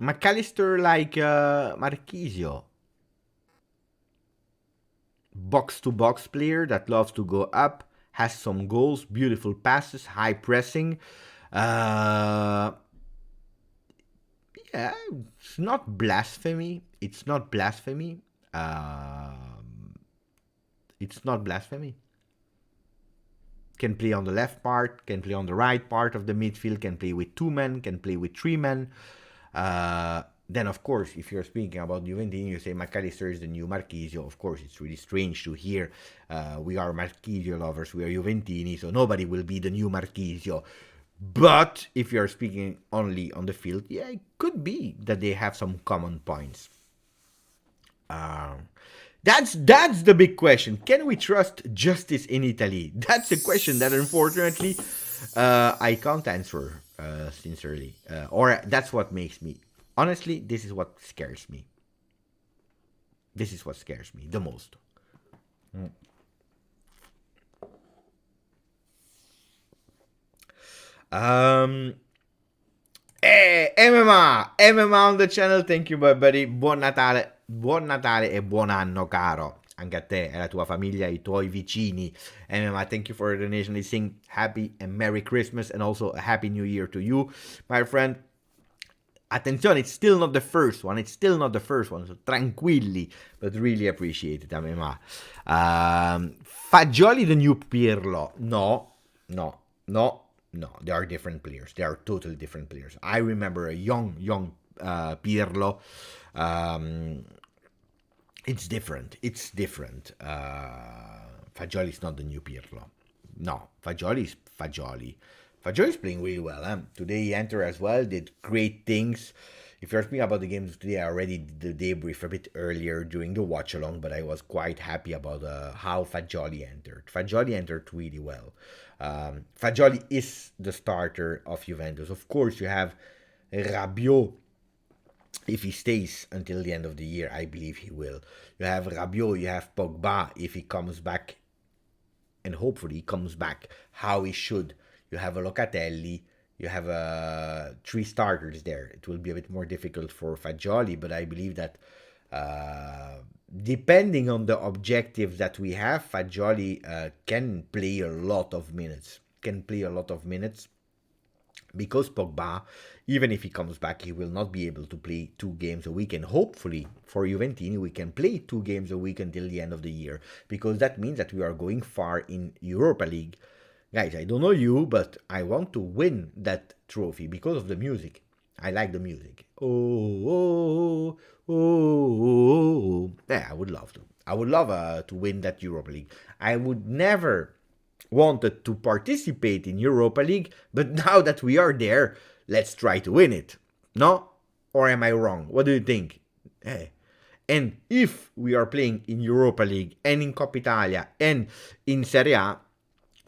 McAllister like Marchisio. Box-to-box player that loves to go up, has some goals, beautiful passes, high pressing. Yeah, it's not blasphemy. It's not blasphemy. It's not blasphemy. Can play on the left part, can play on the right part of the midfield, can play with 2 men, can play with 3 men. Then, of course, if you're speaking about Juventini, you say McAllister is the new Marchisio. Of course, it's really strange to hear. We are Marchisio lovers, we are Juventini, so nobody will be the new Marchisio. But if you're speaking only on the field, yeah, it could be that they have some common points. That's the big question. Can we trust justice in Italy? That's a question that, unfortunately, I can't answer sincerely. Or that's what makes me... Honestly, this is what scares me. This is what scares me the most. MMA on the channel. Thank you, buddy. Buon Natale e buon anno, caro. Anche a te e alla tua famiglia, ai tuoi vicini. MMA, thank you for the donation. Sing happy and Merry Christmas and also a Happy New Year to you, my friend. Attenzione, it's still not the first one. It's still not the first one. So tranquilli, but really appreciate it. I mean, Fagioli, the new Pirlo. No, no, no, no. They are different players. They are totally different players. I remember a young Pirlo. It's different. It's different. Fagioli is not the new Pirlo. No, Fagioli is Fagioli. Fagioli is playing really well. Today he entered as well, did great things. If you ask me about the games today, I already did the debrief a bit earlier during the watch along, but I was quite happy about how Fagioli entered. Fagioli entered really well. Fagioli is the starter of Juventus. Of course, you have Rabiot. If he stays until the end of the year, I believe he will. You have Rabiot, you have Pogba if he comes back, and hopefully he comes back how he should. You have a Locatelli, you have 3 starters there. It will be a bit more difficult for Fagioli, but I believe that depending on the objectives that we have, Fagioli can play a lot of minutes. Because Pogba, even if he comes back, he will not be able to play 2 games a week. And hopefully for Juventini, we can play 2 games a week until the end of the year. Because that means that we are going far in Europa League. Guys, I don't know you, but I want to win that trophy because of the music. I like the music. Oh. Yeah, I would love to. I would love to win that Europa League. I would never wanted to participate in Europa League, but now that we are there, let's try to win it. No? Or am I wrong? What do you think? And if we are playing in Europa League and in Coppa Italia and in Serie A,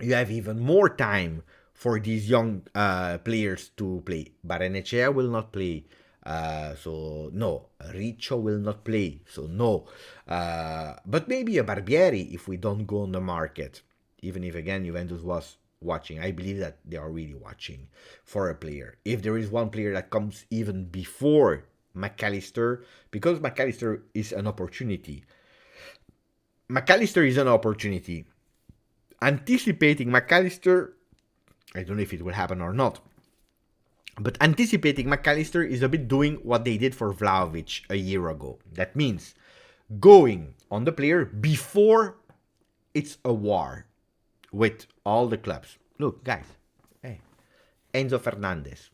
you have even more time for these young players to play. Barrenechea will not play. So no, Riccio will not play. So no. But maybe a Barbieri if we don't go on the market. Even if, again, Juventus was watching. I believe that they are really watching for a player. If there is one player that comes even before McAllister, because McAllister is an opportunity. Anticipating McAllister, I don't know if it will happen or not, but anticipating McAllister is a bit doing what they did for Vlahovic a year ago. That means going on the player before it's a war with all the clubs. Look, guys, Enzo Fernandez,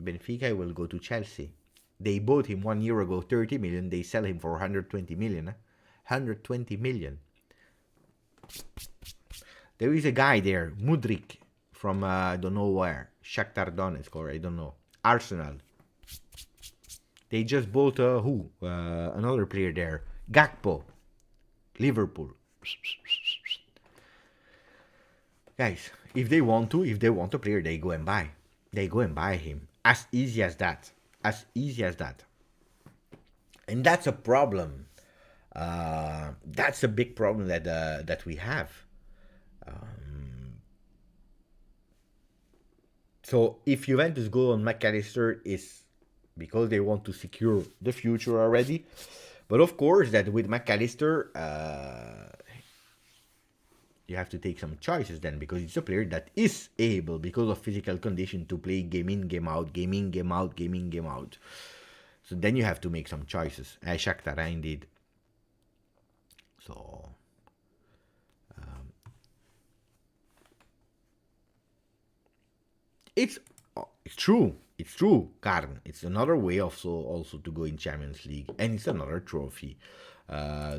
Benfica will go to Chelsea. They bought him 1 year ago, 30 million. They sell him for 120 million. 120 million. There is a guy there, Mudryk, from I don't know where, Shakhtar Donetsk, or I don't know, Arsenal. They just bought another player there, Gakpo, Liverpool. Guys, if they want a player, they go and buy him. As easy as that. And that's a problem. That's a big problem that we have. So if Juventus go on McAllister, is because they want to secure the future already. But of course, that with McAllister, you have to take some choices then, because it's a player that is able, because of physical condition, to play game in, game out. So then you have to make some choices. Shakhtar, indeed. So it's true, Karn. It's another way also to go in Champions League, and it's another trophy.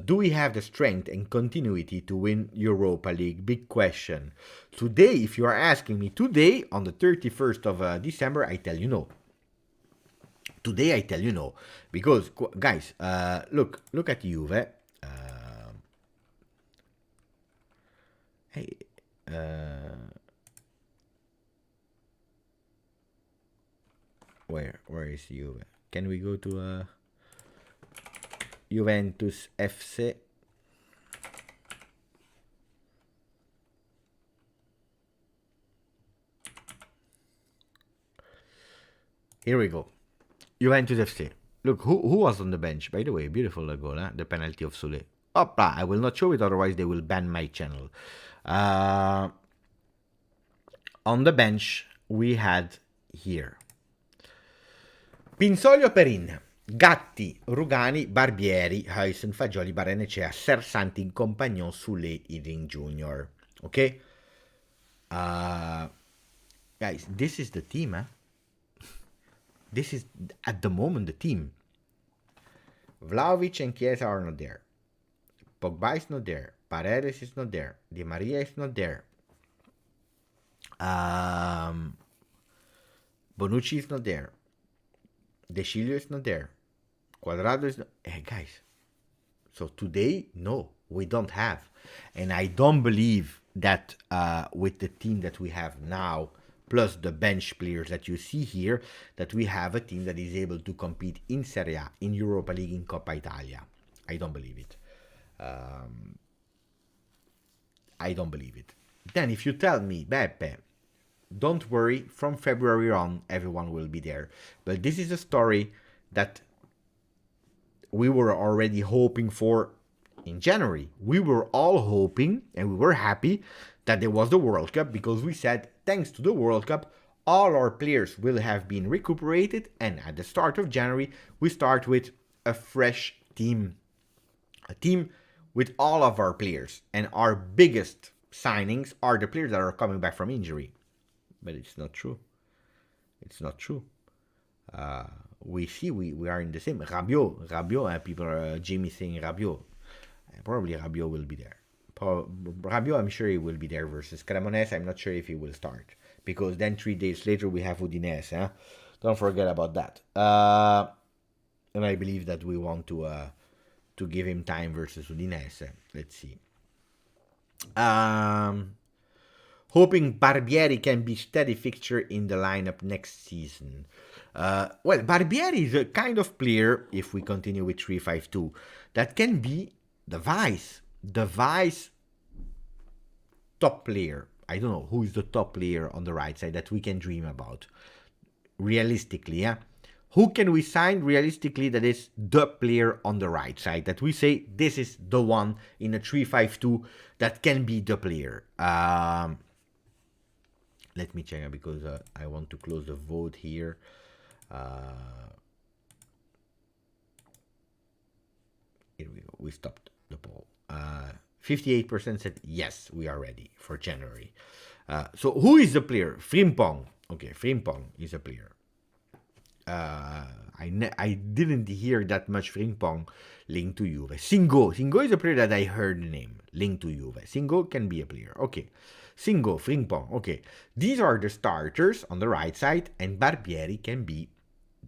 Do we have the strength and continuity to win Europa League? Big question. Today, if you are asking me, today on the 31st of December, I tell you no. Today I tell you no, because guys, look at Juve. Where is Juve? Can we go to Juventus FC? Here we go. Juventus FC. Look, who was on the bench? By the way, beautiful goal, the penalty of Sule. Oppa, I will not show it, otherwise they will ban my channel. On the bench, we had here Pinsoglio Perin, Gatti, Rugani, Barbieri, Huysen, Fagioli, Barrenecea, Sersanti, Compagnon, Sule, Eating Junior. Okay? Guys, this is the team, huh? This is, at the moment, the team. Vlahovic and Chiesa are not there. Pogba is not there. Paredes is not there. Di Maria is not there. Bonucci is not there. De Chilio is not there. Cuadrado is not... Hey, guys. So today, no, we don't have. And I don't believe that with the team that we have now, plus the bench players that you see here, that we have a team that is able to compete in Serie A, in Europa League, in Coppa Italia. I don't believe it. I don't believe it. Then if you tell me, Beppe, don't worry, from February on, everyone will be there. But this is a story that we were already hoping for in January. We were all hoping and we were happy that there was the World Cup, because we said, thanks to the World Cup, all our players will have been recuperated, and at the start of January, we start with a fresh team. A team with all of our players, and our biggest signings are the players that are coming back from injury. But it's not true. It's not true. We see we are in the same. Rabiot, people are Jimmy saying Rabiot. Probably Rabiot will be there. Rabiot, I'm sure he will be there versus Cremonese. I'm not sure if he will start, because then 3 days later we have Udinese. Huh? Don't forget about that. And I believe that we want to give him time versus Udinese. Let's see. Hoping Barbieri can be steady fixture in the lineup next season. Well, Barbieri is a kind of player, if we continue with 3-5-2, that can be the vice top player. I don't know who is the top player on the right side that we can dream about. Realistically, yeah? Who can we sign realistically that is the player on the right side? That we say this is the one in a 3-5-2 that can be the player. Let me check because I want to close the vote here. Here we go. We stopped the poll. 58% said yes, we are ready for January. So who is the player? Frimpong. Okay, Frimpong is a player. I didn't hear that much Frimpong linked to Juve. Singo is a player that I heard the name linked to Juve. Singo can be a player. Okay. Singo, Frimpong. Okay. These are the starters on the right side, and Barbieri can be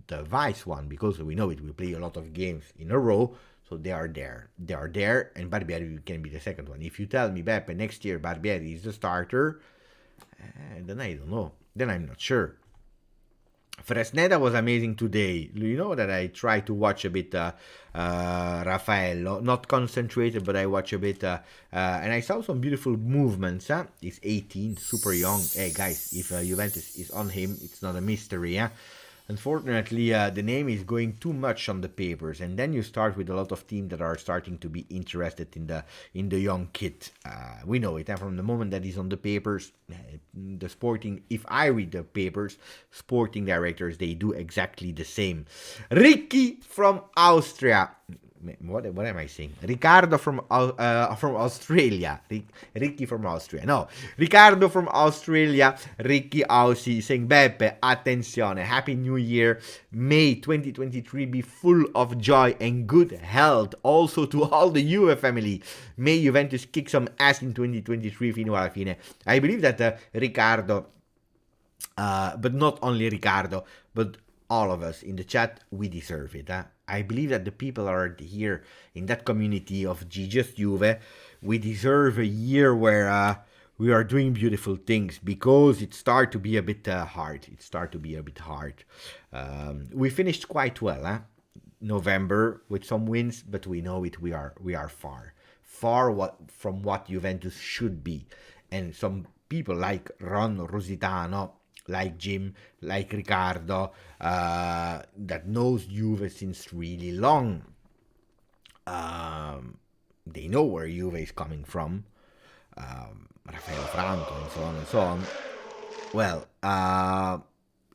the vice one, because we know it. We play a lot of games in a row, so they are there. They are there, and Barbieri can be the second one. If you tell me, Beppe, next year Barbieri is the starter, then I don't know. Then I'm not sure. Fresneda was amazing today. You know that I try to watch a bit Raffaello, not concentrated, but I watch a bit, and I saw some beautiful movements. He's 18, super young. Hey guys, if Juventus is on him, it's not a mystery. Unfortunately, the name is going too much on the papers, and then you start with a lot of teams that are starting to be interested in the young kid. We know it, and from the moment that he's on the papers, the sporting. If I read the papers, sporting directors, they do exactly the same. Ricky from Austria. What am I saying? Ricardo from Australia. Ricky from Austria. No, Ricardo from Australia. Ricky Aussie saying, Beppe, attenzione, Happy New Year. May 2023 be full of joy and good health. Also to all the Juve family. May Juventus kick some ass in 2023 fino alla fine. I believe that Ricardo, but not only Ricardo, but all of us in the chat, we deserve it. I believe that the people are here in that community of GJustjuve. We deserve a year where we are doing beautiful things, because it started to be a bit hard. We finished quite well, November with some wins, but we know it. We are far from what Juventus should be, and some people like Ron Rositano, like Jim, like Ricardo, that knows Juve since really long. They know where Juve is coming from. Raffaele Franco, and so on and so on. Well,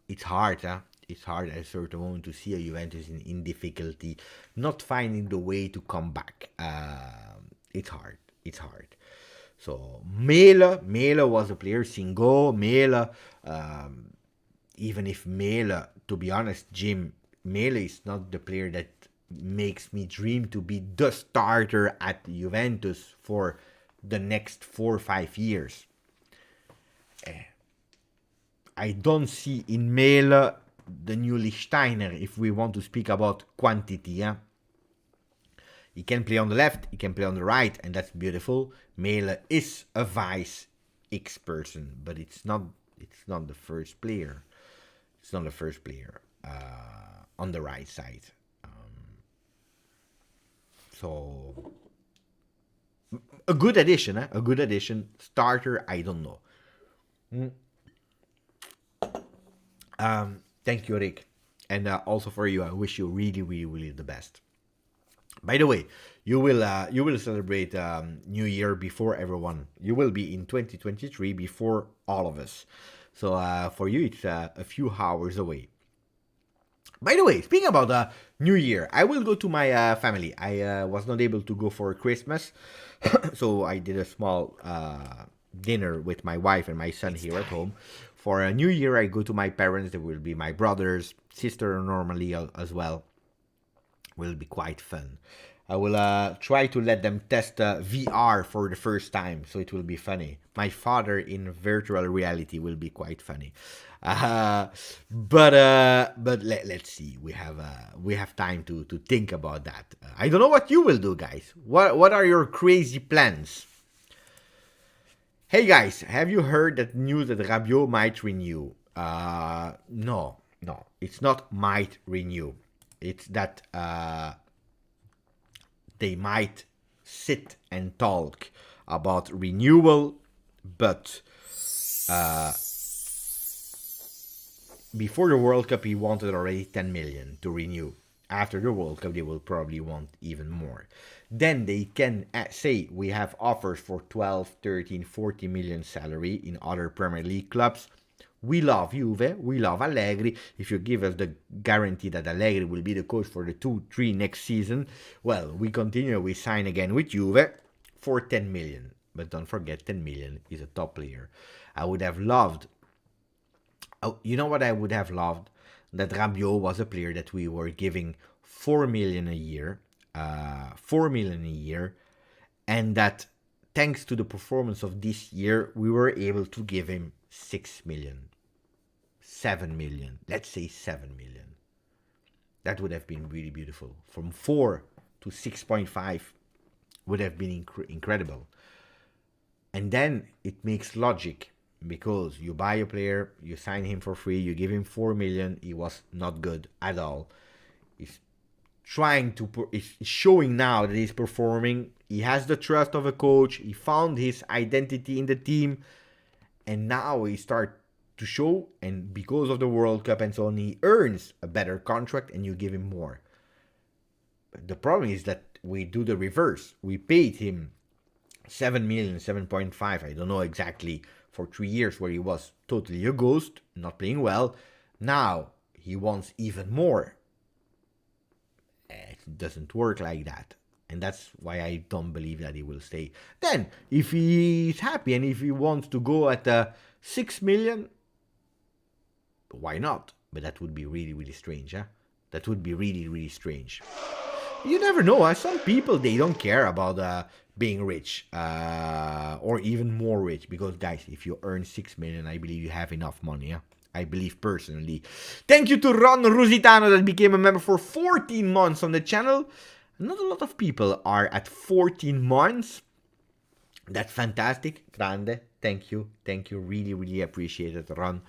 it's hard, it's hard at a certain moment to see a Juventus in difficulty, not finding the way to come back. It's hard. It's hard. So Mela was a player. Singo, Mela, even if Mela, to be honest, Jim, Mela is not the player that makes me dream to be the starter at Juventus for the next 4 or 5 years. I don't see in Mela the new Lichtsteiner if we want to speak about quantity. Yeah? He can play on the left, he can play on the right, and that's beautiful. Mela is a vice X person, but it's not the first player. It's not the first player on the right side. So a good addition, a good addition. Starter, I don't know. Thank you, Rick, and also for you, I wish you really, really, really the best. By the way, you will celebrate New Year before everyone. You will be in 2023 before all of us. So for you, it's a few hours away. By the way, speaking about New Year, I will go to my family. I was not able to go for Christmas, so I did a small dinner with my wife and my son here at home. For a New Year, I go to my parents. There will be my brothers, sister normally as well. Will be quite fun. I will try to let them test VR for the first time, so it will be funny. My father in virtual reality will be quite funny. But let's see. We have time to think about that. I don't know what you will do, guys. What are your crazy plans? Hey guys, have you heard that news that Rabiot might renew? No, it's not might renew. It's that they might sit and talk about renewal, but before the World Cup, he wanted already 10 million to renew. After the World Cup, they will probably want even more. Then they can say we have offers for 12, 13, 40 million salary in other Premier League clubs. We love Juve, we love Allegri. If you give us the guarantee that Allegri will be the coach for the 2-3 next season, well, we continue, we sign again with Juve for 10 million. But don't forget, 10 million is a top player. I would have loved, you know what I would have loved? That Rabiot was a player that we were giving 4 million a year, and that thanks to the performance of this year, we were able to give him 6 million. 7 million, let's say 7 million. That would have been really beautiful. From 4 to 6.5 would have been incredible. And then it makes logic, because you buy a player, you sign him for free, you give him 4 million, he was not good at all. He's showing now that he's performing. He has the trust of a coach, he found his identity in the team, and now he starts to show, and because of the World Cup and so on, he earns a better contract and you give him more. But the problem is that we do the reverse. We paid him 7 million, 7.5, I don't know exactly, for 3 years where he was totally a ghost, not playing well. Now he wants even more. It doesn't work like that. And that's why I don't believe that he will stay. Then, if he's happy and if he wants to go at 6 million, why not? But that would be really, really strange, huh? That would be really, really strange. You never know, huh? Some people, they don't care about being rich, or even more rich. Because, guys, if you earn 6 million, I believe you have enough money, huh? I believe personally. Thank you to Ron Rusitano that became a member for 14 months on the channel. Not a lot of people are at 14 months. That's fantastic. Grande. Thank you. Thank you. Really, really appreciate it, Ron.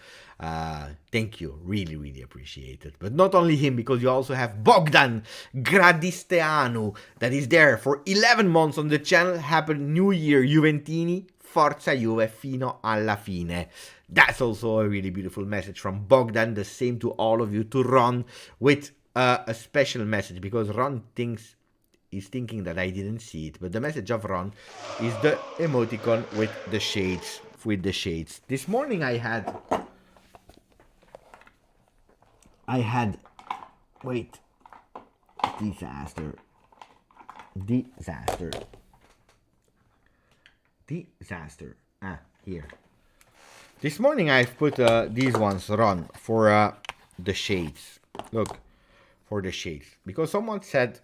Thank you. Really, really appreciate it. But not only him, because you also have Bogdan Gradisteanu that is there for 11 months on the channel. Happy New Year, Juventini. Forza Juve fino alla fine. That's also a really beautiful message from Bogdan. The same to all of you, to Ron, with a special message, because Ron is thinking that I didn't see it, but the message of Ron is the emoticon with the shades. This morning I had I had, wait, disaster, disaster, disaster. Ah, here. This morning I've put these ones on for the shades. Look, for the shades. Because someone said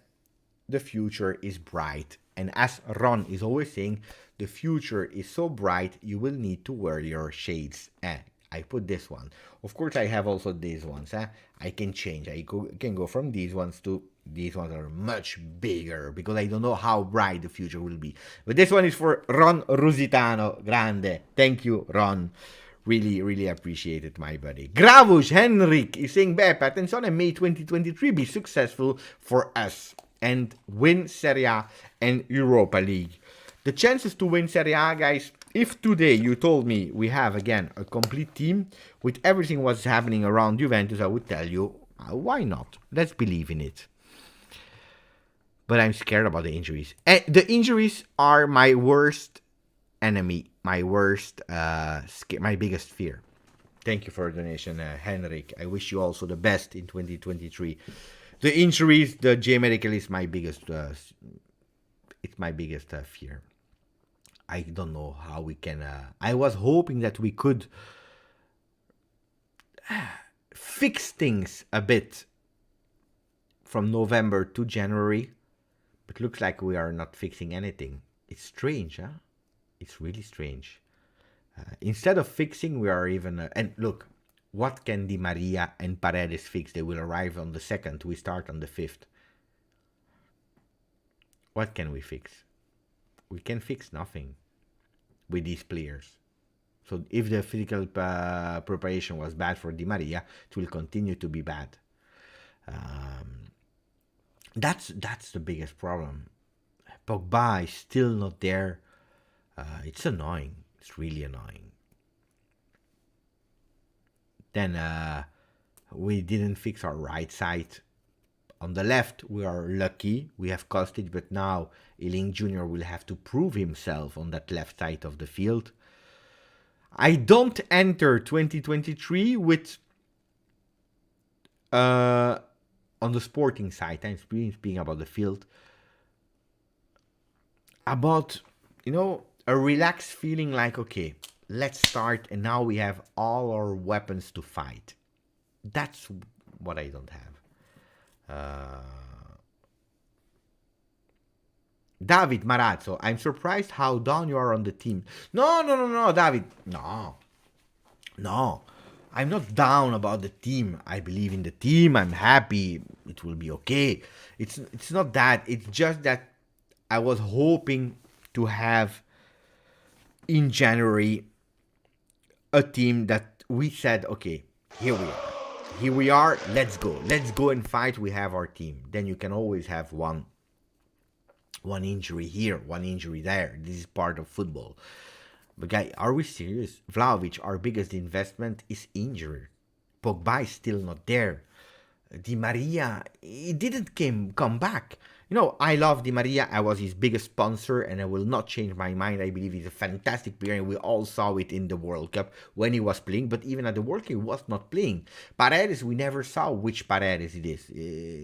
the future is bright. And as Ron is always saying, the future is so bright you will need to wear your shades. I put this one. Of course, I have also these ones. I can change. Can go from these ones to these ones are much bigger because I don't know how bright the future will be. But this one is for Ron Rusitano. Grande. Thank you, Ron. Really, really appreciate it, my buddy. Gravush Henrik is saying, Beppe, attenzione, May 2023 be successful for us and win Serie A and Europa League. The chances to win Serie A, guys, if today you told me we have, again, a complete team with everything what's happening around Juventus, I would tell you, why not? Let's believe in it. But I'm scared about the injuries. And the injuries are my worst enemy, my worst, my biggest fear. Thank you for the donation, Henrik. I wish you also the best in 2023. The injuries, the J medical is my biggest, it's my biggest fear. I don't know how we can. I was hoping that we could fix things a bit from November to January, but looks like we are not fixing anything. It's strange, huh? It's really strange. Instead of fixing, we are even... and look, what can Di Maria and Paredes fix? They will arrive on the 2nd. We start on the 5th. What can we fix? We can fix nothing with these players. So if the physical preparation was bad for Di Maria, it will continue to be bad. That's the biggest problem. Pogba is still not there. It's annoying. It's really annoying. Then we didn't fix our right side. On the left, we are lucky. We have Kostic, but now Ealing Jr. will have to prove himself on that left side of the field. I don't enter 2023 with... on the sporting side, I'm speaking about the field. About, a relaxed feeling like, okay, let's start, and now we have all our weapons to fight. That's what I don't have. David Marazzo, I'm surprised how down you are on the team. No, David. No. I'm not down about the team. I believe in the team. I'm happy. It will be okay. It's not that. It's just that I was hoping to have in January a team that we said, okay, here we are, let's go and fight. We have our team. Then you can always have one injury here, one injury there. This is part of football. But guys, are we serious? Vlahovic, our biggest investment, is injured. Pogba is still not there. Di Maria, he didn't come back. I love Di Maria. I was his biggest sponsor, and I will not change my mind. I believe he's a fantastic player, and we all saw it in the World Cup when he was playing. But even at the World Cup, he was not playing. Paredes, we never saw which Paredes it is.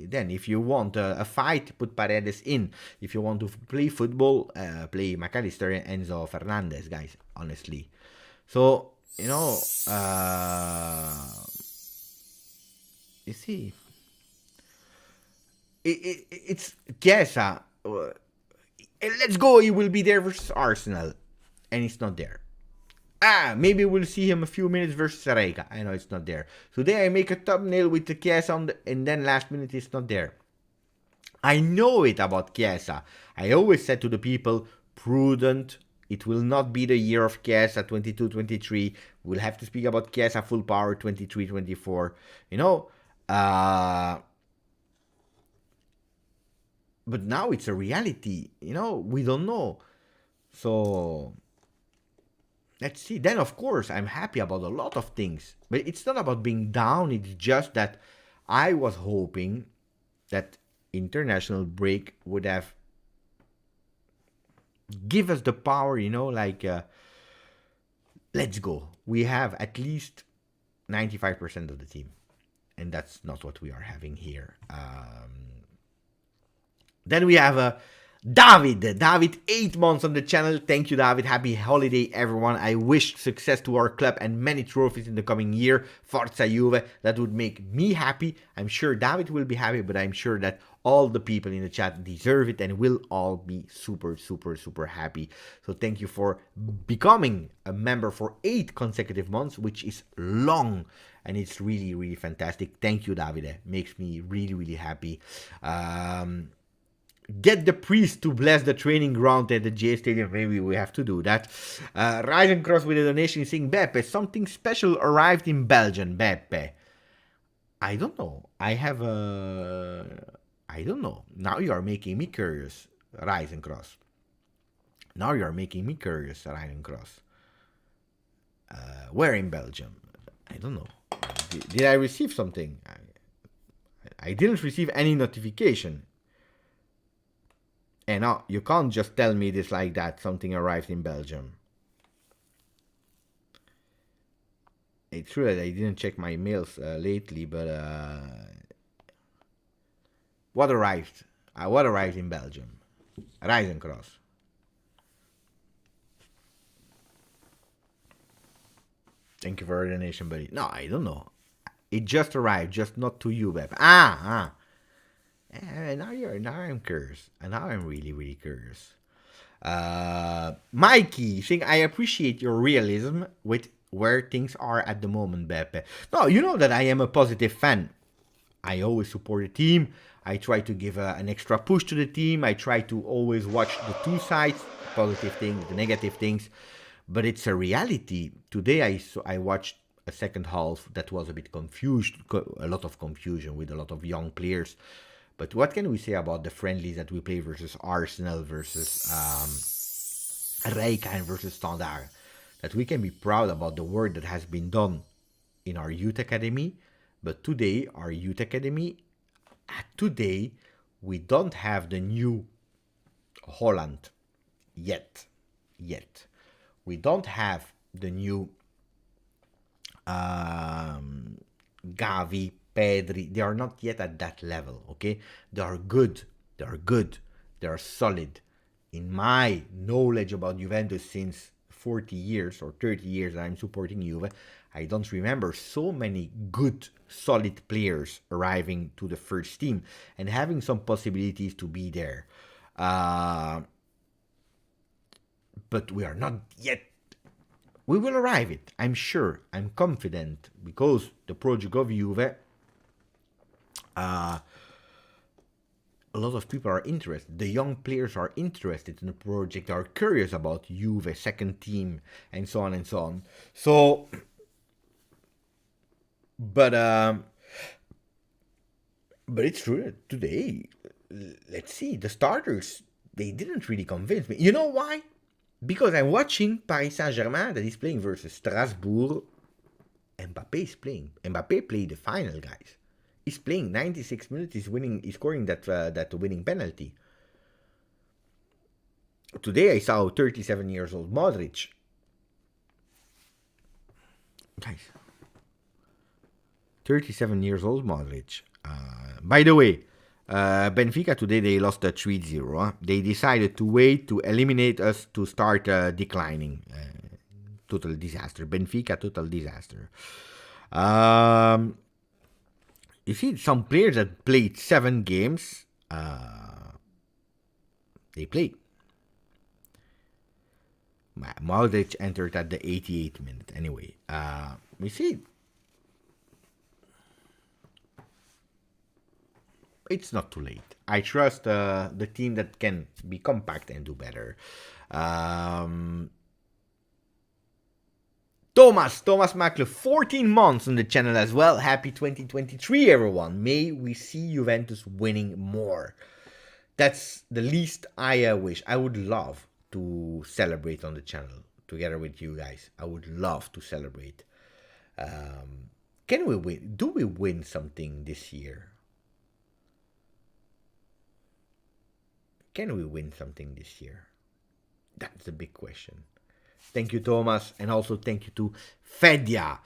Then, if you want a fight, put Paredes in. If you want to play football, play McAllister and Enzo Fernandez, guys, honestly. So, you see... It's Chiesa. Let's go. He will be there versus Arsenal, and he's not there. Maybe we'll see him a few minutes versus Sareka. I know it's not there. Today I make a thumbnail with the Chiesa and then last minute it's not there. I know it about Chiesa. I always said to the people, prudent. It will not be the year of Chiesa 22-23. We'll have to speak about Chiesa full power 23-24. But now it's a reality, we don't know. So, let's see. Then, of course, I'm happy about a lot of things. But it's not about being down. It's just that I was hoping that international break would have give us the power, let's go. We have at least 95% of the team. And that's not what we are having here. Then we have David. David, 8 months on the channel. Thank you, David. Happy holiday, everyone. I wish success to our club and many trophies in the coming year. Forza Juve. That would make me happy. I'm sure David will be happy, but I'm sure that all the people in the chat deserve it and will all be super, super, super happy. So thank you for becoming a member for 8 consecutive months, which is long. And it's really, really fantastic. Thank you, David. Makes me really, really happy. Get the priest to bless the training ground at the J Stadium. Maybe we have to do that. Rise and Cross with a donation saying, Beppe, something special arrived in Belgium. Beppe. I don't know. I don't know. Now you are making me curious. Rise and Cross. Now you are making me curious, Rise and Cross. Where in Belgium? I don't know. Did I receive something? I didn't receive any notification. And no, you can't just tell me this like that. Something arrived in Belgium. It's true that I didn't check my mails lately, but what arrived? What arrived in Belgium? Rise and Cross. Thank you for the donation, buddy. No, I don't know. It just arrived, just not to you, Beb. Now I'm curious. And now I'm really, really curious. Mikey saying, I appreciate your realism with where things are at the moment, Beppe. No, you know that I am a positive fan. I always support the team. I try to give an extra push to the team. I try to always watch the two sides, positive things, the negative things. But it's a reality. Today I watched a second half that was a bit confused, a lot of confusion with a lot of young players. But what can we say about the friendlies that we play versus Arsenal, versus Rijeka, versus Standard? That we can be proud about the work that has been done in our youth academy. But today, our youth academy, today, we don't have the new Holland yet. We don't have the new Gavi, Pedri. They are not yet at that level, okay? They are good. They are solid. In my knowledge about Juventus since 40 years or 30 years that I'm supporting Juve, I don't remember so many good, solid players arriving to the first team and having some possibilities to be there. But we are not yet. We will arrive it, I'm sure. I'm confident because the project of Juve, a lot of people are interested. The young players are interested in the project, are curious about Juve, second team, and so on and so on. So, but it's true that today, let's see, the starters, they didn't really convince me. You know why? Because I'm watching Paris Saint-Germain that is playing versus Strasbourg. Mbappe is playing. Mbappe played the final, guys. He's playing 96 minutes. He's scoring that winning penalty. Today I saw 37 years old Modric. Guys, 37 years old Modric. By the way, Benfica today they lost 3-0. Huh? They decided to wait to eliminate us to start declining. Total disaster. Benfica, total disaster. You see, some players that played 7 games, they played. Modric entered at the 88th minute. Anyway, we see. It's not too late. I trust the team that can be compact and do better. Thomas Mackle, 14 months on the channel as well. Happy 2023, everyone. May we see Juventus winning more. That's the least I wish. I would love to celebrate on the channel together with you guys. I would love to celebrate. Can we win? Do we win something this year? Can we win something this year? That's the big question. Thank you, Thomas, and also thank you to Fedia.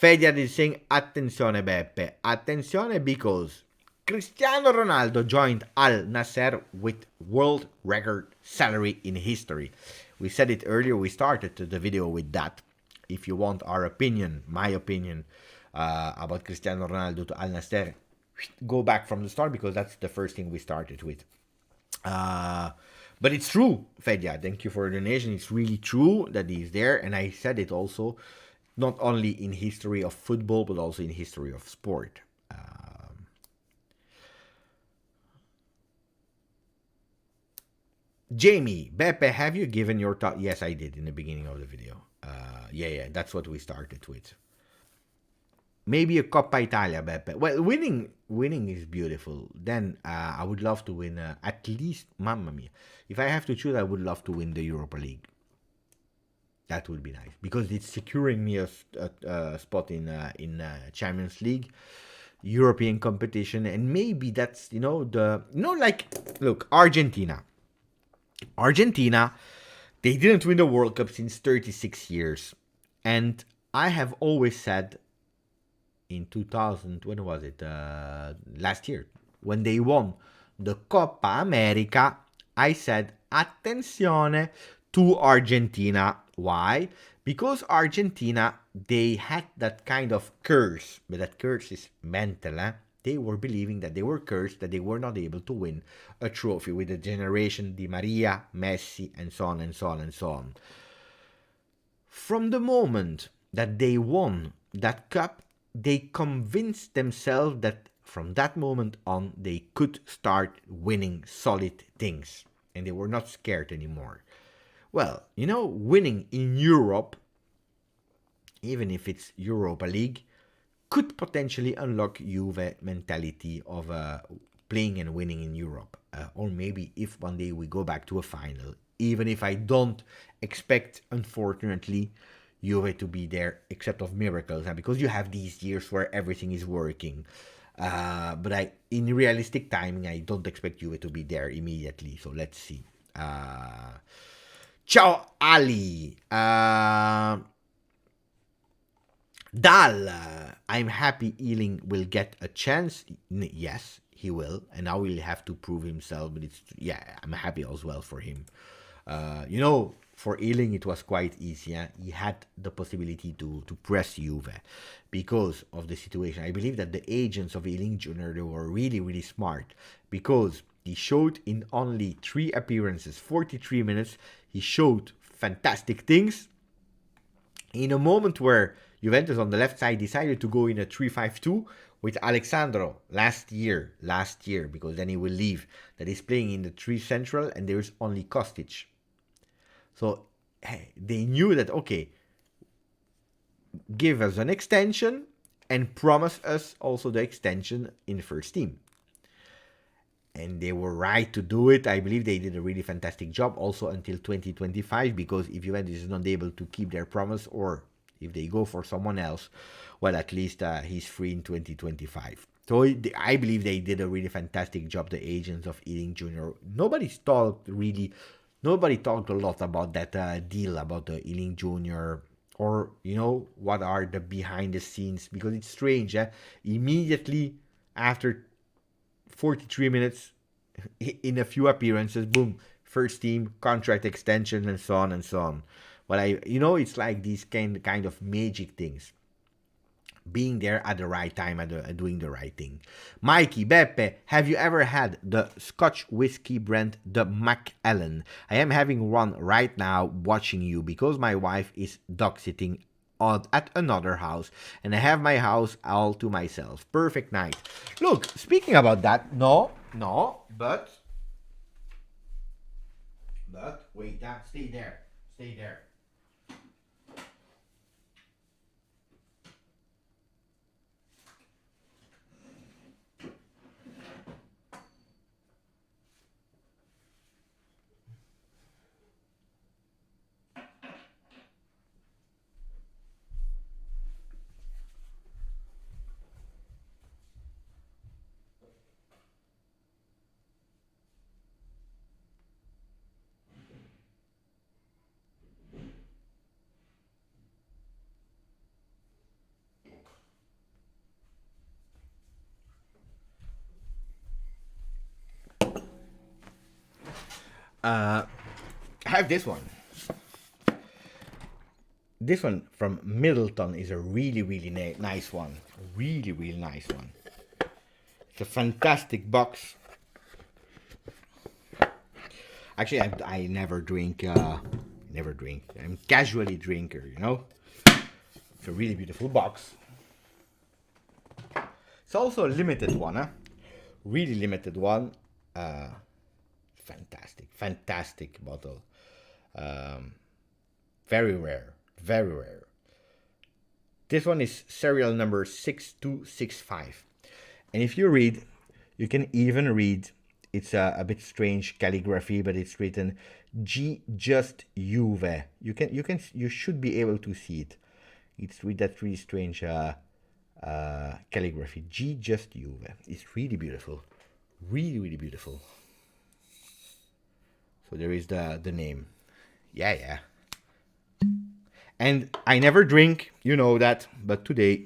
Fediad is saying, attenzione Beppe, attenzione because Cristiano Ronaldo joined Al Nassr with world record salary in history. We said it earlier, we started the video with that. If you want our opinion, my opinion about Cristiano Ronaldo to Al Nassr, go back from the start because that's the first thing we started with. But it's true, Fedya. Thank you for the donation. It's really true that he's there, and I said it also, not only in history of football but also in history of sport. Jamie, Beppe, have you given your thought? Yes, I did in the beginning of the video. Yeah, that's what we started with. Maybe a Coppa Italia, Beppe. Well, winning is beautiful. Then I would love to win at least, mamma mia. If I have to choose, I would love to win the Europa League. That would be nice because it's securing me a spot in Champions League, European competition, and maybe that's like look, Argentina, they didn't win the World Cup since 36 years, and I have always said in 2000, when was it? Last year, when they won the Coppa America, I said, attenzione to Argentina. Why? Because Argentina, they had that kind of curse, but that curse is mental. They were believing that they were cursed, that they were not able to win a trophy with the generation Di Maria, Messi, and so on and so on and so on. From the moment that they won that cup, they convinced themselves that from that moment on they could start winning solid things and they were not scared anymore. Well, winning in Europe, even if it's Europa League, could potentially unlock Juve mentality of playing and winning in Europe. Or maybe if one day we go back to a final, even if I don't expect, unfortunately, Juve to be there, except of miracles, because you have these years where everything is working. But in realistic timing, I don't expect Juve to be there immediately. So let's see. Ciao Ali. Dal. I'm happy Ealing will get a chance. Yes, he will, and now he'll have to prove himself. But I'm happy as well for him. For Ealing, it was quite easy. He had the possibility to press Juve because of the situation. I believe that the agents of Ealing Jr., they were really, really smart because he showed in only 3 appearances, 43 minutes, he showed fantastic things. In a moment where Juventus on the left side decided to go in a 3-5-2 with Alexandro last year, because then he will leave, that is playing in the 3 central and there's only Kostic. So they knew that, okay, give us an extension and promise us also the extension in the first team. And they were right to do it. I believe they did a really fantastic job also until 2025, because if Juventus is not able to keep their promise or if they go for someone else, well, at least he's free in 2025. So I believe they did a really fantastic job, the agents of Ealing Jr. Nobody talked a lot about that deal about the Ealing Jr. or, what are the behind the scenes, because it's strange. Immediately after 43 minutes, in a few appearances, boom, first team, contract extension, and so on and so on. Well, it's like these kind of magic things. Being there at the right time, doing the right thing. Mikey, Beppe, have you ever had the Scotch whiskey brand, the Macallan? I am having one right now watching you because my wife is dog sitting at another house and I have my house all to myself. Perfect night. Look, speaking about that, no, but wait, stay there. I have this one. This one from Middleton is a really, really nice one. Really, really nice one. It's a fantastic box. Actually, I never drink. Never drink. I'm casually drinker, you know. It's a really beautiful box. It's also a limited one, huh? Really limited one. Fantastic bottle. Very rare. Very rare. This one is serial number 6265. And if you read, you can even read, it's a bit strange calligraphy, but it's written GJustjuve. You should be able to see it. It's with that really strange calligraphy. GJustjuve. It's really beautiful. Really, really beautiful. So there is the name. Yeah. And I never drink, you know that, but today,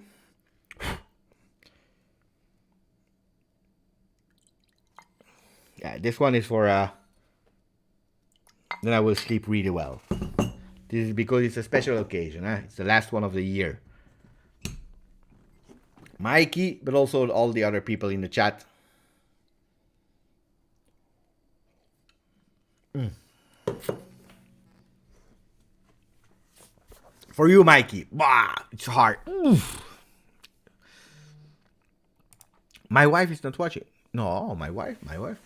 yeah, this one is for, then I will sleep really well. This is because it's a special occasion, huh? It's the last one of the year. Mikey, but also all the other people in the chat. For you, Mikey. Bah, it's hard. Oof. My wife is not watching. No, my wife,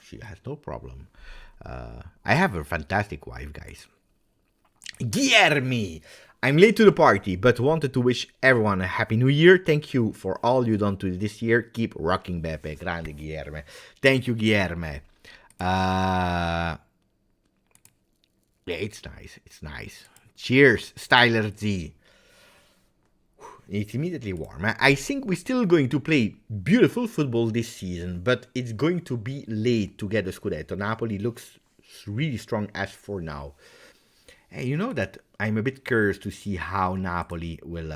she has no problem. I have a fantastic wife, guys. Guilherme, I'm late to the party, but wanted to wish everyone a happy new year. Thank you for all you done to this year. Keep rocking, Beppe. Grande Guilherme. Thank you, Guilherme. Yeah, it's nice. It's nice. Cheers, Styler Z. It's immediately warm. I think we're still going to play beautiful football this season, but it's going to be late to get the Scudetto. Napoli looks really strong as for now. Hey, you know that I'm a bit curious to see how Napoli will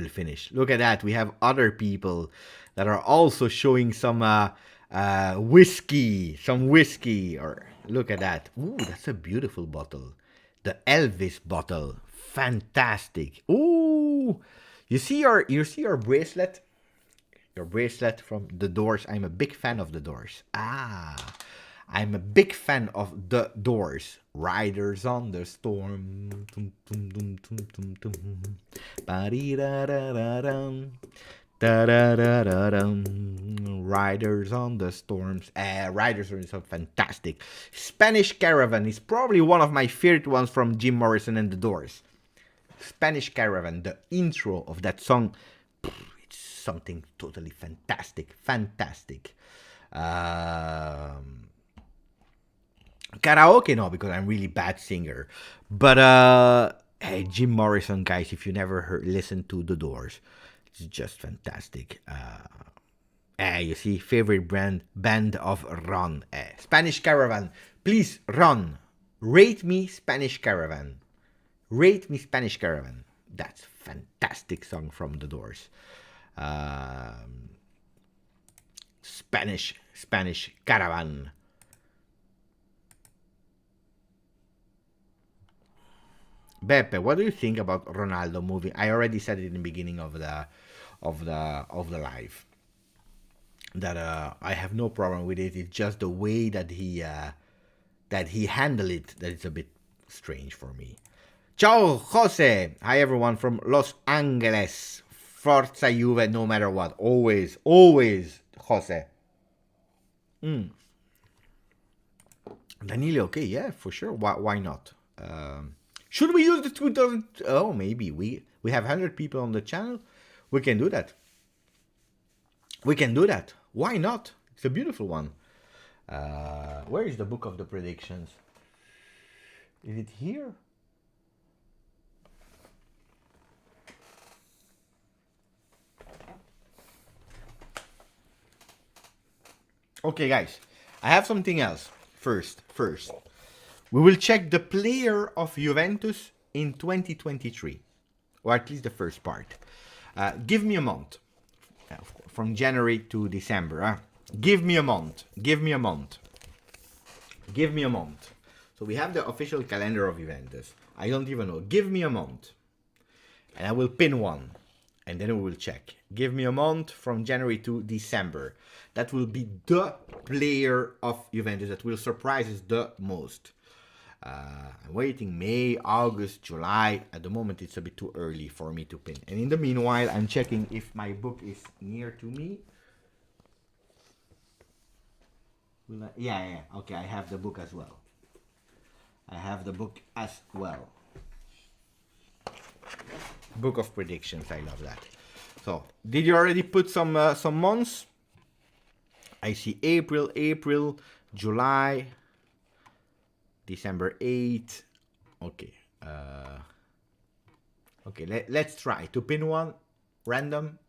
finish. Look at that. We have other people that are also showing some whiskey. Or look at that. Ooh, that's a beautiful bottle. The Elvis bottle, fantastic. Ooh, you see your bracelet, from the Doors. I'm a big fan of the Doors. I'm a big fan of the Doors. Riders on the Storm. Riders on the Storms. Riders are so fantastic. Spanish Caravan is probably one of my favorite ones from Jim Morrison and the Doors. Spanish Caravan, the intro of that song, it's something totally fantastic. Karaoke, no, because I'm really bad singer. But hey, Jim Morrison, guys, if you never listened to the Doors, it's just fantastic. You see, favorite band of Ron. Spanish Caravan. Please, Ron, rate me Spanish Caravan. Rate me Spanish Caravan. That's fantastic song from the Doors. Spanish Caravan. Beppe, what do you think about Ronaldo moving? I already said it in the beginning of the live that I have no problem with it. It's just the way that he handled it that it's a bit strange for me. Ciao, Jose. Hi, everyone from Los Angeles. Forza Juve, no matter what. Always, Jose. Danilo, okay, yeah, for sure. Why not? Should we use the 2000? Oh, maybe. We have 100 people on the channel. We can do that. Why not? It's a beautiful one. Where is the book of the predictions? Is it here? Okay, guys. I have something else. First. We will check the player of Juventus in 2023. Or at least the first part. Give me a month. From January to December. Give me a month. Give me a month. So we have the official calendar of Juventus. I don't even know. Give me a month. And I will pin one. And then we will check. Give me a month from January to December. That will be the player of Juventus that will surprise us the most. I'm waiting May, August, July. At the moment, it's a bit too early for me to pin. And in the meanwhile, I'm checking if my book is near to me. Yeah. Okay, I have the book as well. Book of predictions. I love that. So, did you already put some months? I see April, July, December 8. Okay. Okay, let's try to pin one. Random.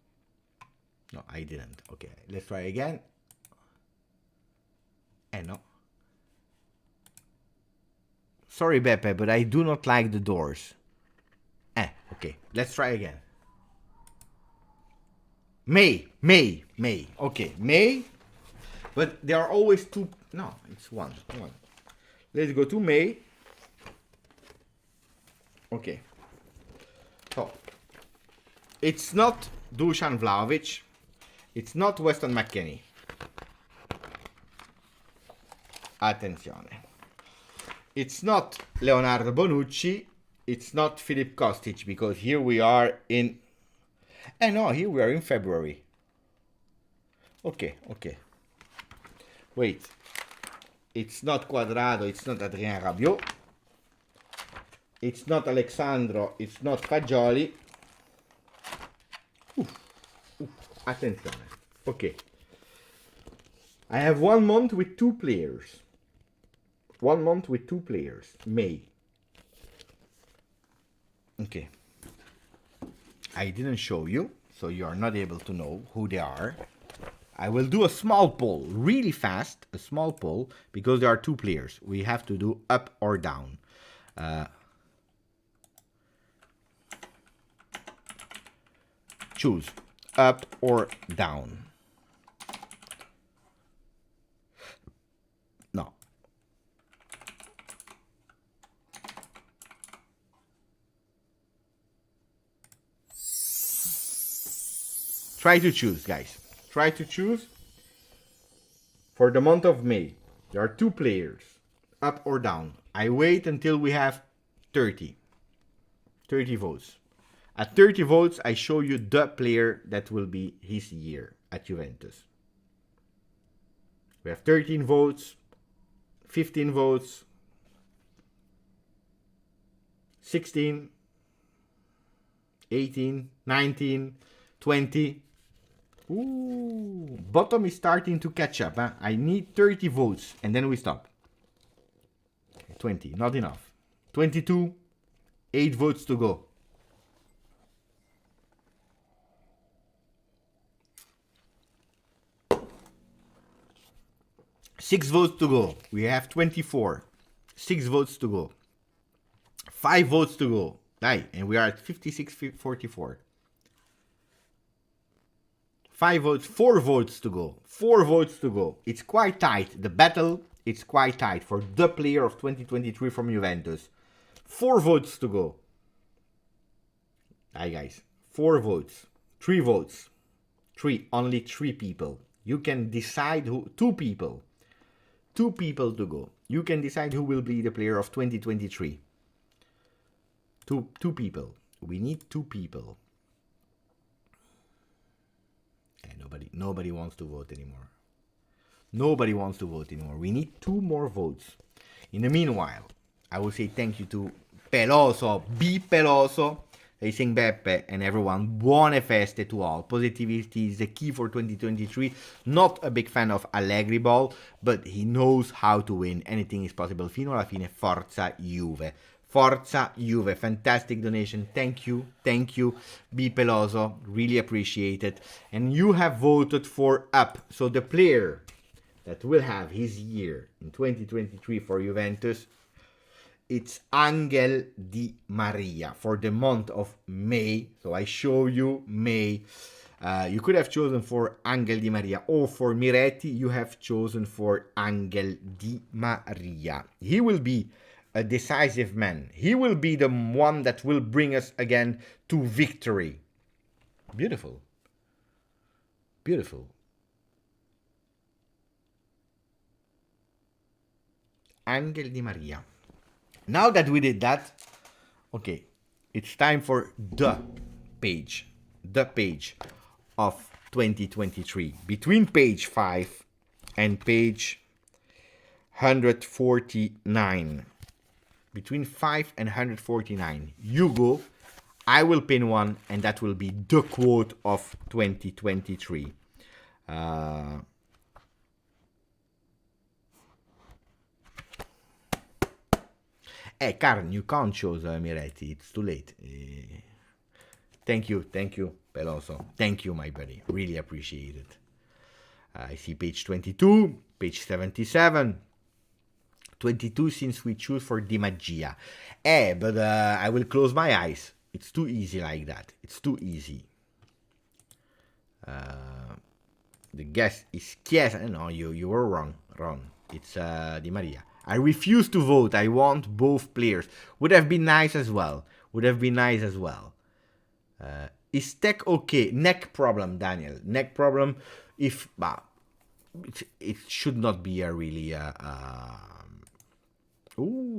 No, I didn't. Okay, let's try again. No. Sorry, Beppe, but I do not like the doors. Okay, let's try again. May. Okay, May. But there are always two. No, it's one. Let's go to May. Okay. So, it's not Dusan Vlahovic. It's not Weston McKennie. Attenzione. It's not Leonardo Bonucci. It's not Filip Kostic, because here we are in... here we are in February. Okay. Wait. It's not Quadrado, it's not Adrien Rabiot. It's not Alexandro, it's not Fagioli. Attenzione. Okay. I have 1 month with 2 players. 1 month with 2 players. May. Okay. I didn't show you, so you are not able to know who they are. I will do a small poll, really fast, a small poll, because there are 2 players. We have to do up or down. Choose up or down. No. Try to choose, guys. Try to choose. For the month of May, there are 2 players, up or down. I wait until we have 30 votes. At 30 votes, I show you the player that will be his year at Juventus. We have 13 votes, 15 votes, 16, 18, 19, 20. Ooh, bottom is starting to catch up. Huh? I need 30 votes and then we stop. 20, not enough. 22, 8 votes to go. Six votes to go. We have 24. 6 votes to go. 5 votes to go. Aye, and we are at 56-44. 5 votes, 4 votes to go. 4 votes to go. It's quite tight. The battle, it's quite tight for the player of 2023 from Juventus. 4 votes to go. Aye, guys. 4 votes. 3 votes. 3. Only 3 people. You can decide who. 2 people. 2 people to go. You can decide who will be the player of 2023. 2 people. We need 2 people. And nobody wants to vote anymore. Nobody wants to vote anymore. We need 2 more votes. In the meanwhile, I will say thank you to Peloso, B Peloso, Racing Beppe, and everyone. Buone feste to all. Positivity is the key for 2023. Not a big fan of Allegri ball, but he knows how to win. Anything is possible. Fino alla fine, Forza Juve. Forza Juve. Fantastic donation. Thank you. B Peloso. Really appreciate it. And you have voted for up. So the player that will have his year in 2023 for Juventus, it's Angel Di Maria for the month of May. So I show you May. You could have chosen for Angel Di Maria, or for Miretti, you have chosen for Angel Di Maria. He will be a decisive man. He will be the one that will bring us again to victory. Beautiful. Beautiful. Angel Di Maria. Now that we did that, okay, it's time for the page of 2023. Between page 5 and page 149. Between 5 and 149. You go, I will pin one, and that will be the quote of 2023. Karen, you can't choose Miretti. It's too late. Thank you, Peloso. Thank you, my buddy. Really appreciate it. I see page 22, page 77. 22 since we choose for Di Magia. But I will close my eyes. It's too easy like that. It's too easy. The guess is Chiesa. No, you were wrong. It's Di Maria. I refuse to vote. I want both players. Would have been nice as well. Is tech okay? Neck problem, Daniel. Neck problem. If it should not be a really.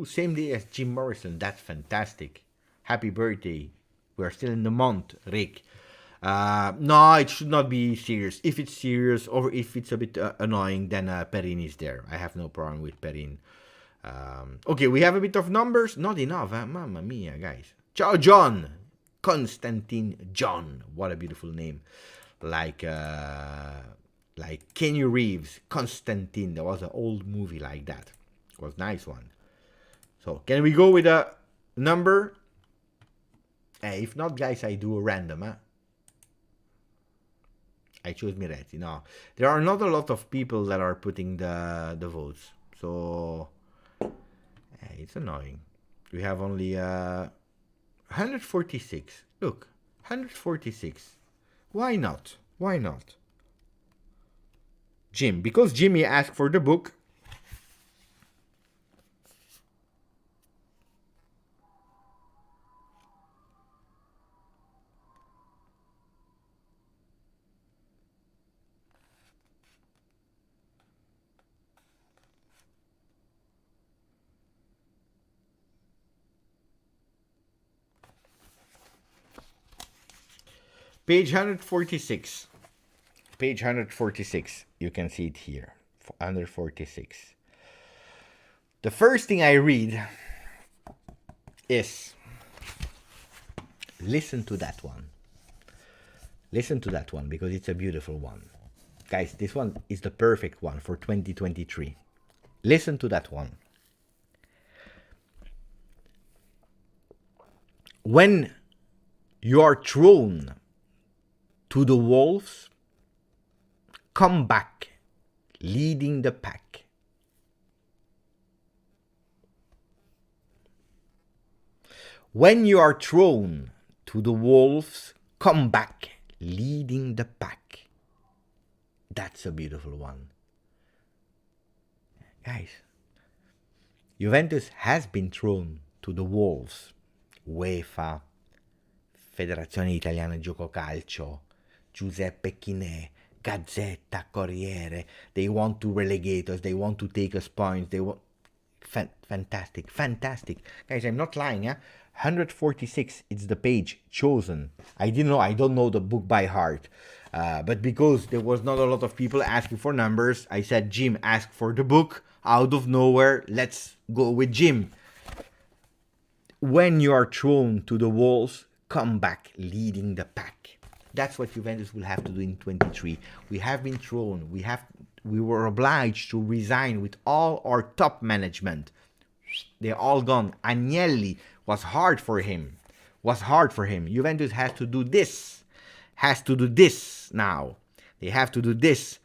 Same day as Jim Morrison. That's fantastic. Happy birthday. We're still in the month, Rick. No, it should not be serious. If it's serious or if it's a bit annoying, then Perrin is there. I have no problem with Perrin. Okay, we have a bit of numbers. Not enough, huh? Mamma mia, guys. Ciao, John. Constantine John. What a beautiful name. Like Kenny Reeves. Constantine. There was an old movie like that. It was a nice one. So, can we go with a number? If not, guys, I do a random, huh? I chose Miretti. No, there are not a lot of people that are putting the votes. So, it's annoying. We have only 146. Look, 146. Why not? Jim, because Jimmy asked for the book. Page 146. Page 146. You can see it here. 146. The first thing I read is, listen to that one. Listen to that one because it's a beautiful one. Guys, this one is the perfect one for 2023. Listen to that one. When you are thrown to the wolves, come back, leading the pack. When you are thrown to the wolves, come back, leading the pack. That's a beautiful one. Guys, Juventus has been thrown to the wolves. UEFA, Federazione Italiana Gioco Calcio, Giuseppe Chinè, Gazzetta, Corriere, they want to relegate us, they want to take us points, they want... Fantastic. Guys, I'm not lying, huh? 146, it's the page chosen. I don't know the book by heart. But because there was not a lot of people asking for numbers, I said, Jim, ask for the book. Out of nowhere, let's go with Jim. When you are thrown to the wolves, come back leading the pack. That's what Juventus will have to do in 23. We have been thrown. We were obliged to resign with all our top management. They're all gone. Agnelli was hard for him. Juventus has to do this. Now. They have to do this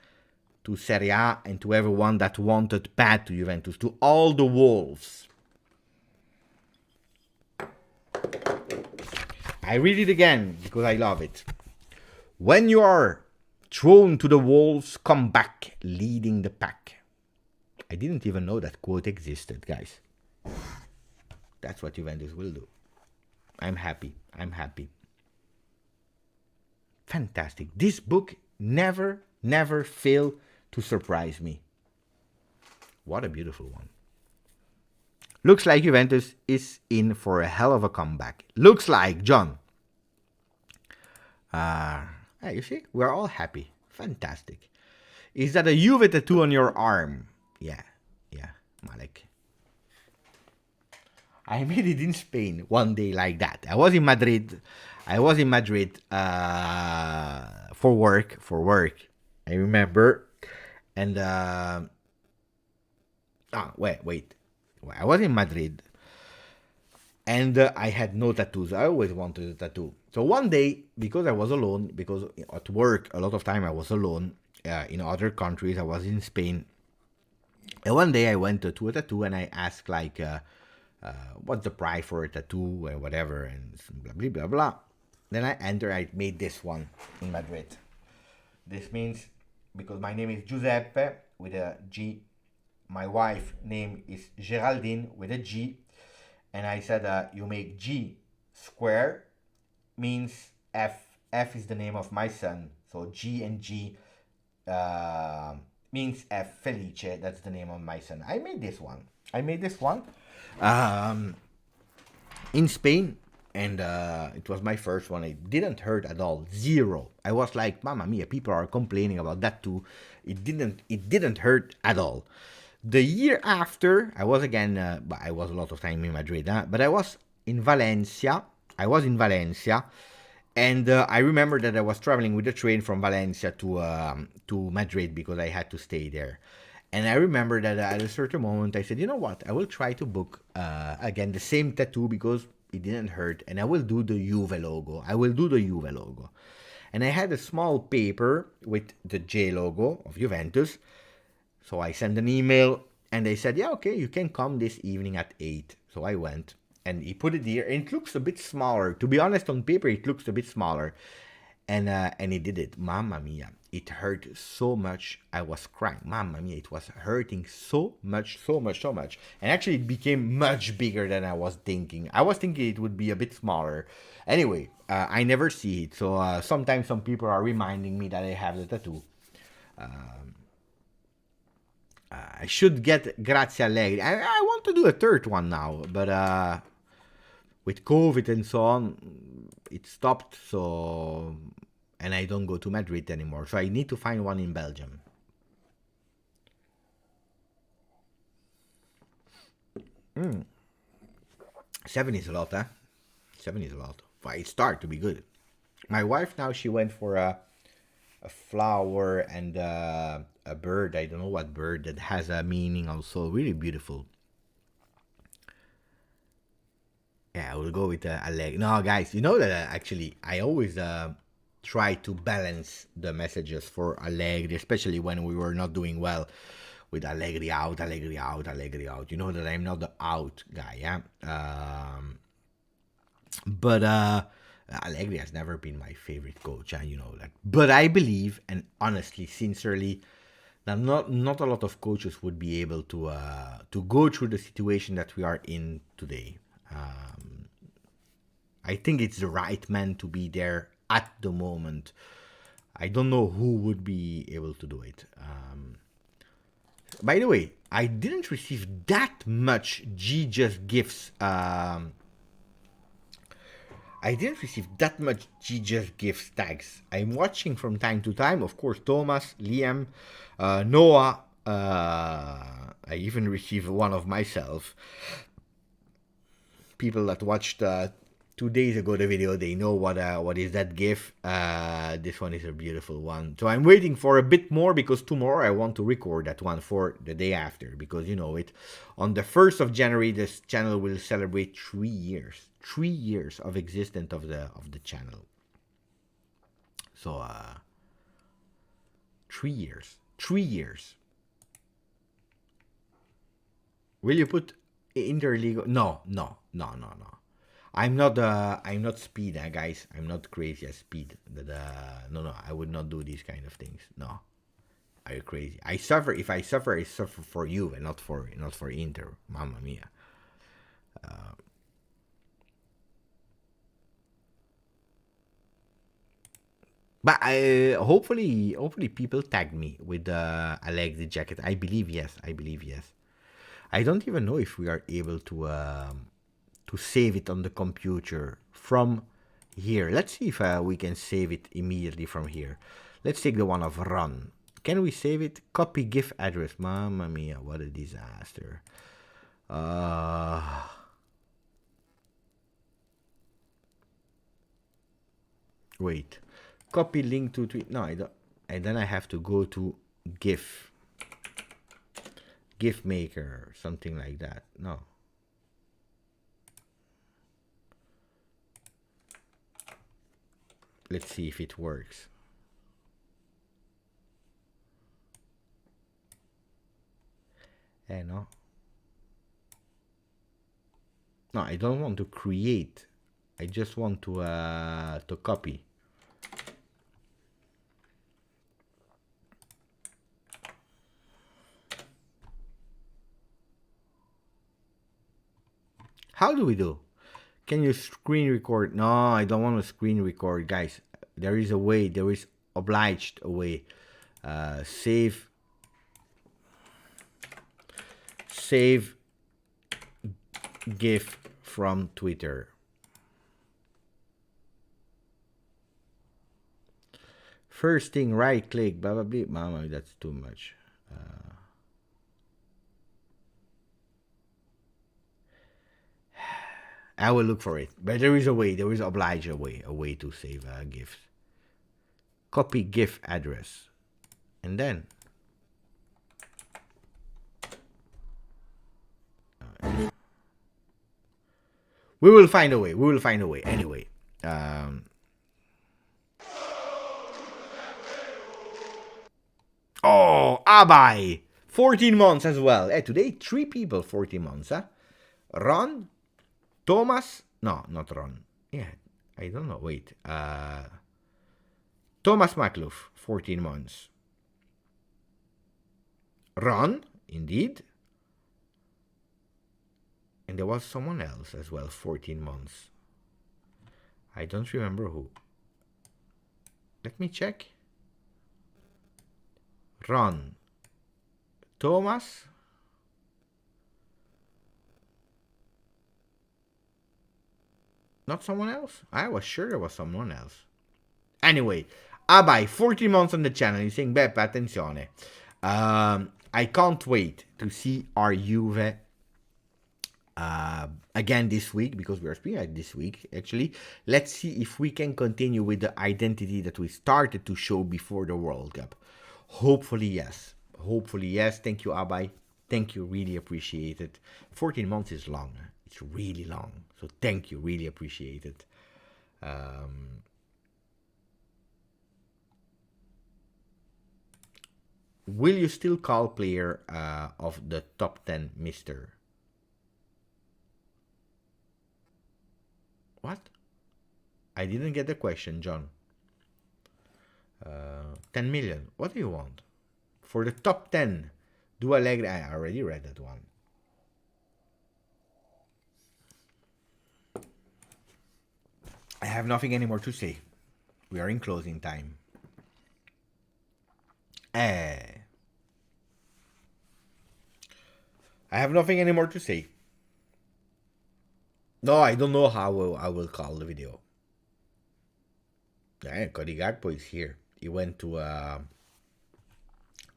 to Serie A and to everyone that wanted bad to Juventus, to all the wolves. I read it again because I love it. When you are thrown to the wolves, come back, leading the pack. I didn't even know that quote existed, guys. That's what Juventus will do. I'm happy. I'm happy. Fantastic. This book never failed to surprise me. What a beautiful one. Looks like Juventus is in for a hell of a comeback. Looks like, John. You see, we're all happy. Fantastic. Is that a Juve tattoo on your arm? Yeah, Malek. I made it in Spain one day like that. I was in Madrid for work. I remember. And wait. I was in Madrid and I had no tattoos. I always wanted a tattoo. So one day, because I was alone, because at work a lot of time I was alone, in other countries, I was in Spain. And one day I went to a tattoo and I asked like, what's the price for a tattoo and whatever, and blah blah blah blah. Then I made this one in Madrid. This means, because my name is Giuseppe with a G, my wife name is Geraldine with a G, and I said you make G square means F. F is the name of my son, so G and G means F. Felice, that's the name of my son. I made this one in Spain, and it was my first one. It didn't hurt at all, zero. I was like, Mamma mia, people are complaining about that too. It didn't hurt at all. The year after, I was again, but I was a lot of time in Madrid, but I was in Valencia. And I remember that I was traveling with the train from Valencia to Madrid because I had to stay there. And I remember that at a certain moment I said, you know what, I will try to book again the same tattoo because it didn't hurt, and I will do the Juve logo. And I had a small paper with the J logo of Juventus. So I sent an email and they said, yeah, okay, you can come this evening at 8. So I went and he put it here, and it looks a bit smaller. To be honest, on paper, it looks a bit smaller. And he did it. Mamma mia, it hurt so much. I was crying. Mamma mia, it was hurting so much. And actually, it became much bigger than I was thinking. I was thinking it would be a bit smaller. Anyway, I never see it. So sometimes some people are reminding me that I have the tattoo. I should get Grazie Allegri. I want to do a third one now, but with COVID and so on, it stopped. So, and I don't go to Madrid anymore. So I need to find one in Belgium. Mm. 7 is a lot, huh? 7 is a lot. But it started to be good. My wife now, she went for a flower and a bird. I don't know what bird, that has a meaning also. Really beautiful. Yeah, I will go with a leg. No, guys, you know that actually I always try to balance the messages for Allegri, especially when we were not doing well, with Allegri out. You know that I'm not the out guy, yeah? But Allegri has never been my favorite coach, and you know that. But I believe, and honestly, sincerely, that not a lot of coaches would be able to go through the situation that we are in today. I think it's the right man to be there at the moment. I don't know who would be able to do it. By the way, I didn't receive that much GJustjuve gifts. I didn't receive that much GJustjuve gifts tags. I'm watching from time to time. Of course, Thomas, Liam, Noah. I even received one of myself. People that watched 2 days ago the video, they know what is that GIF. This one is a beautiful one. So I'm waiting for a bit more, because tomorrow I want to record that one for the day after, because you know it. On the 1st of January, this channel will celebrate 3 years. 3 years of existence of the channel. So 3 years. 3 years. Will you put Interligo? No. I'm not speed, guys. I'm not crazy as speed. But no, I would not do these kind of things. No, are you crazy? I suffer. If I suffer, I suffer for you and not for Inter. Mamma mia. But hopefully people tagged me with I like the jacket. I believe yes. I believe yes. I don't even know if we are able to save it on the computer from here. Let's see if we can save it immediately from here. Let's take the one of run. Can we save it? Copy GIF address. Mamma mia, what a disaster. Wait. Copy link to tweet. No, I don't. And then I have to go to GIF. GIF maker, something like that. No. Let's see if it works. No. No, I don't want to create. I just want to copy. How do we do? Can you screen record? No, I don't want to screen record, guys. There is a way. There is obliged a way. Save GIF from Twitter. First thing, right click, blah blah blah. Mama, that's too much. I will look for it, but there is a way. There is obliged a way to save GIFs. Copy GIF address, and then we will find a way. We will find a way anyway. Oh, Abai, 14 months as well. Today 3 people 14 months. Ron, Thomas, no, not Ron. Yeah, I don't know. Wait. Thomas Maklouf, 14 months. Ron, indeed. And there was someone else as well, 14 months. I don't remember who. Let me check. Ron. Thomas. Not someone else? I was sure there was someone else. Anyway, Abai, 14 months on the channel. He's saying, Beppe, attenzione. I can't wait to see our Juve again this week, because we are speaking like this week, actually. Let's see if we can continue with the identity that we started to show before the World Cup. Hopefully, yes. Hopefully, yes. Thank you, Abai. Thank you. Really appreciate it. 14 months is long. It's really long. So thank you. Really appreciate it. Will you still call player of the top 10 Mr.? What? I didn't get the question, John. 10 million. What do you want? For the top 10. Do Allegri. I already read that one. I have nothing anymore to say. We are in closing time. I have nothing anymore to say. No, I don't know how I will call the video. Cody Gakpo is here. He went to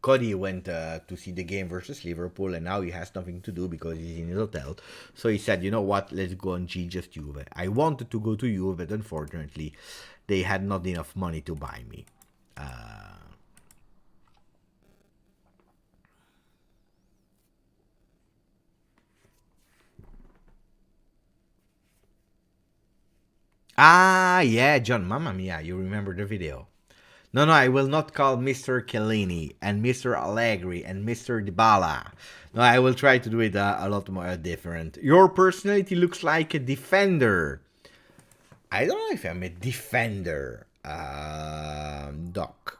Cody went to see the game versus Liverpool, and now he has nothing to do because he's in his hotel. So he said, you know what, let's go on GJustjuve. I wanted to go to Juve, but unfortunately, they had not enough money to buy me. Yeah, John, mamma mia, you remember the video. No, I will not call Mr. Chiellini and Mr. Allegri and Mr. Dybala. No, I will try to do it a lot more different. Your personality looks like a defender. I don't know if I'm a defender, Doc.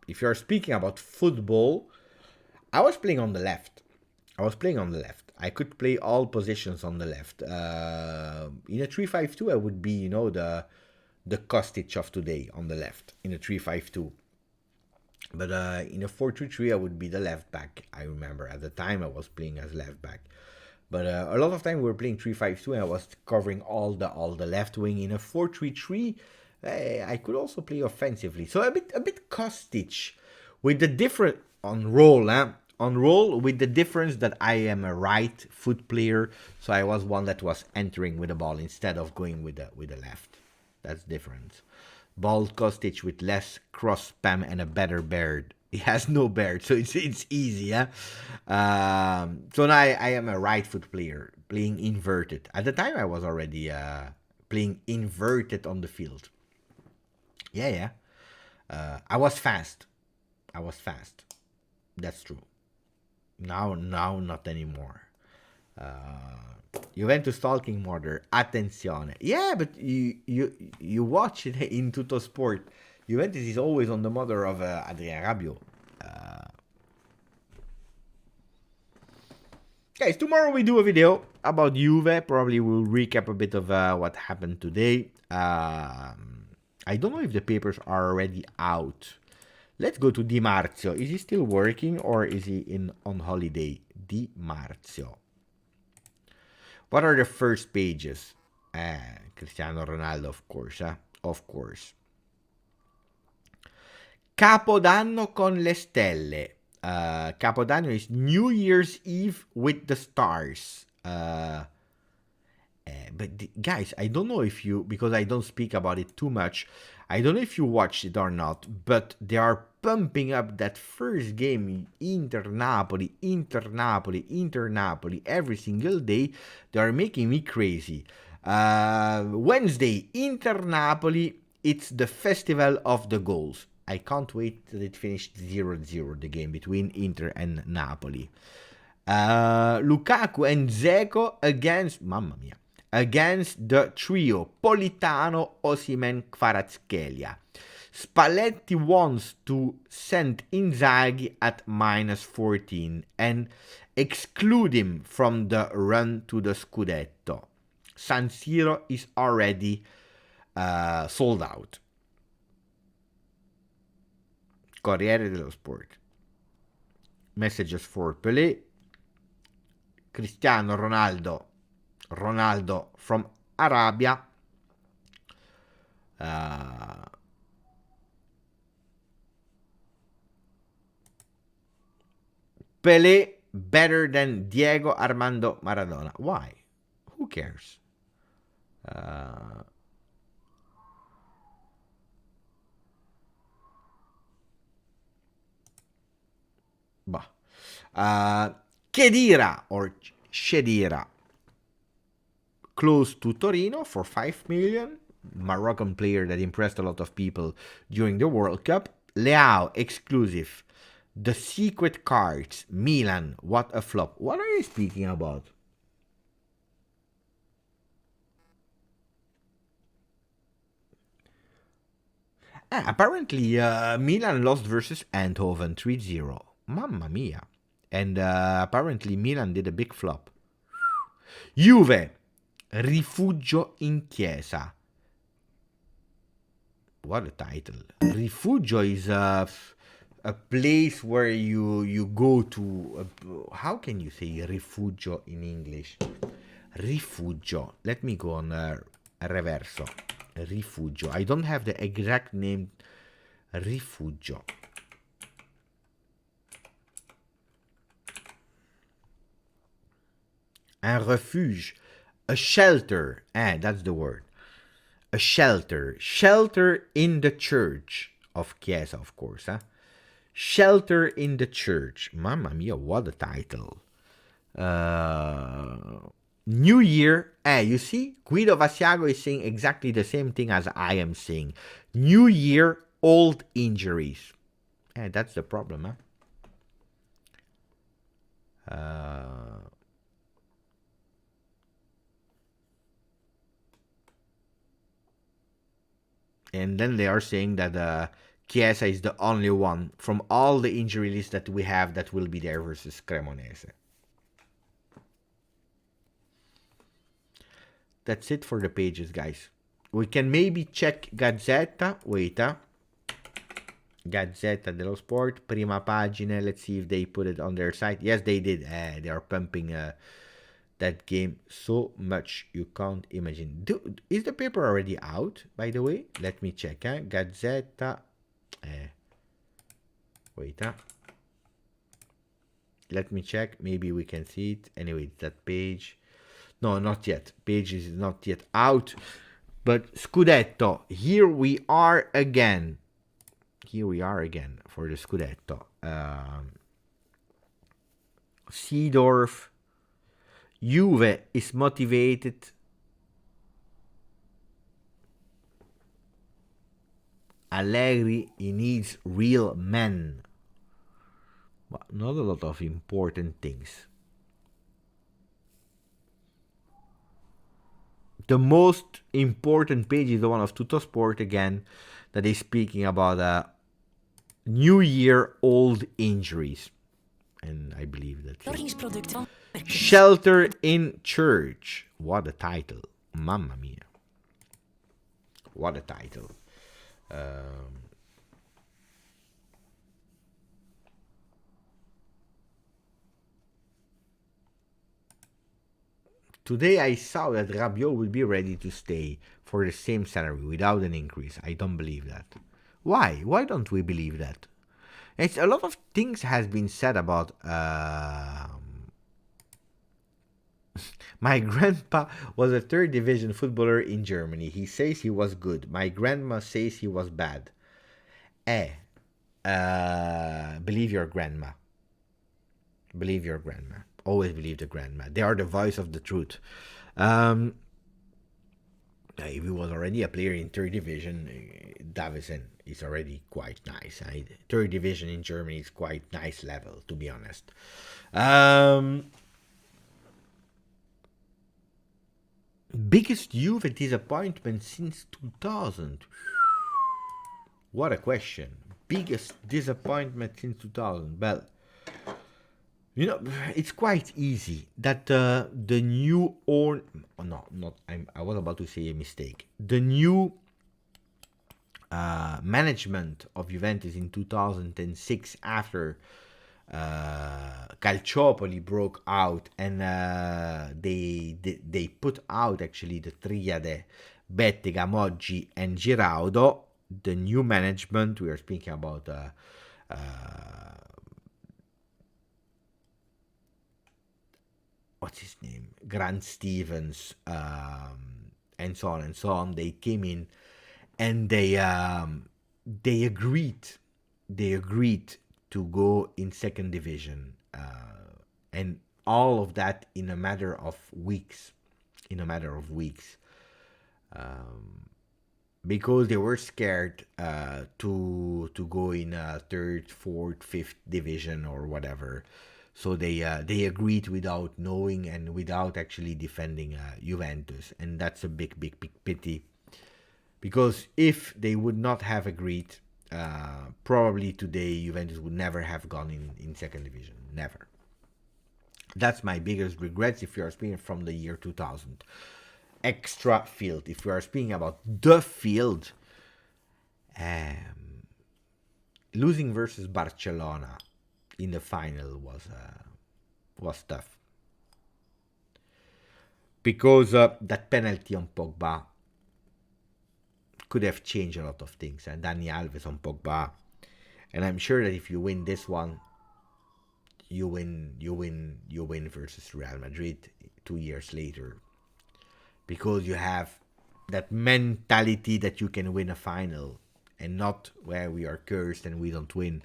If you're speaking about football, I was playing on the left. I could play all positions on the left. In a 3-5-2, I would be, the Kostic of today on the left in a 3-5-2. But in a 4-3-3, I would be the left back. I remember at the time I was playing as left back. But a lot of time we were playing 3-5-2, and I was covering all the left wing. In a 4-3-3, I could also play offensively. So a bit Kostic, with the different on roll, with the difference that I am a right foot player. So I was one that was entering with the ball instead of going with the left. That's different. Bald Kostic with less cross spam and a better beard. He has no beard, so it's easy, yeah? So now I am a right foot player, playing inverted. At the time, I was already playing inverted on the field. Yeah. I was fast. That's true. Now not anymore. Juventus talking mother, attenzione. Yeah, but you watch it in Tutto Sport. Juventus is always on the mother of Adrien Rabiot. Guys, tomorrow we do a video about Juve. Probably we'll recap a bit of what happened today. I don't know if the papers are already out. Let's go to Di Marzio. Is he still working or is he on holiday? Di Marzio. What are the first pages? Cristiano Ronaldo, of course. Of course. Capodanno con le stelle. Capodanno is New Year's Eve with the stars. But guys, I don't know if you, because I don't speak about it too much, I don't know if you watched it or not, but they are pumping up that first game, Inter-Napoli, every single day. They are making me crazy. Wednesday, Inter-Napoli, it's the festival of the goals. I can't wait till it finished 0-0, the game between Inter and Napoli. Lukaku and Dzeko against, mamma mia, against the trio Politano, Osimhen, Kvaratskhelia. Spalletti wants to send Inzaghi at -14 and exclude him from the run to the Scudetto. San Siro is already sold out. Corriere dello Sport. Messages for Pelé. Cristiano Ronaldo from Arabia. Pelé better than Diego Armando Maradona. Why? Who cares? Khedira or Shedira, close to Torino for 5 million. Moroccan player that impressed a lot of people during the World Cup. Leao, exclusive. The secret cards, Milan, what a flop. What are you speaking about? Apparently, Milan lost versus Eindhoven 3-0. Mamma mia. And apparently Milan did a big flop. Juve, rifugio in chiesa. What a title. Rifugio is a place where you go to. How can you say rifugio in English? Rifugio. Let me go on reverso. Rifugio. I don't have the exact name. Rifugio. Un refuge. A shelter. That's the word. A shelter. Shelter in the church. Of Chiesa, of course. Shelter in the church. Mamma mia, what a title. New Year. You see, Guido Vasiago is saying exactly the same thing as I am saying. New Year, old injuries. And that's the problem, huh? And then they are saying that Chiesa is the only one from all the injury lists that we have that will be there versus Cremonese. That's it for the pages, guys. We can maybe check Gazzetta. Wait, Gazzetta dello Sport, prima pagina. Let's see if they put it on their site. Yes, they did. They are pumping that game so much you can't imagine. Is the paper already out, by the way? Let me check. Gazzetta. Wait. Let me check. Maybe we can see it. Anyway, that page. No, not yet. Page is not yet out. But Scudetto. Here we are again. Here we are again for the Scudetto. Seedorf. Juve is motivated. Allegri, he needs real men. But not a lot of important things. The most important page is the one of Tuttosport again, that is speaking about New Year old injuries. And I believe that. Shelter in Church. What a title. Mamma mia. What a title. Today I saw that Rabiot will be ready to stay for the same salary without an increase. I don't believe that. Why? Why don't we believe that? It's a lot of things has been said about my grandpa was a third division footballer in Germany. He says he was good. My grandma says he was bad. Believe your grandma. Believe your grandma. Always believe the grandma. They are the voice of the truth. If he was already a player in third division, Davison is already quite nice. Third division in Germany is quite nice level, to be honest. Biggest Juve disappointment since 2000. What a question. Biggest disappointment since 2000. Well, you know, it's quite easy that the new I was about to say a mistake. The new management of Juventus in 2006, after Calciopoli broke out, and they put out actually the triade Bettega, Moggi, and Giraudo. The new management, we are speaking about what's his name, Grant Stevens, and so on and so on. They came in and they agreed to go in second division, and all of that in a matter of weeks. Because they were scared to go in third, fourth, fifth division or whatever. So they agreed without knowing and without actually defending Juventus, and that's a big pity. Because if they would not have agreed, probably today Juventus would never have gone in second division. Never. That's my biggest regrets if you are speaking from the year 2000. Extra field. If we are speaking about the field, losing versus Barcelona in the final was tough, because that penalty on Pogba could have changed a lot of things, and Dani Alves on Pogba, and I'm sure that if you win this one, you win versus Real Madrid 2 years later, because you have that mentality that you can win a final, and not where we are cursed and we don't win.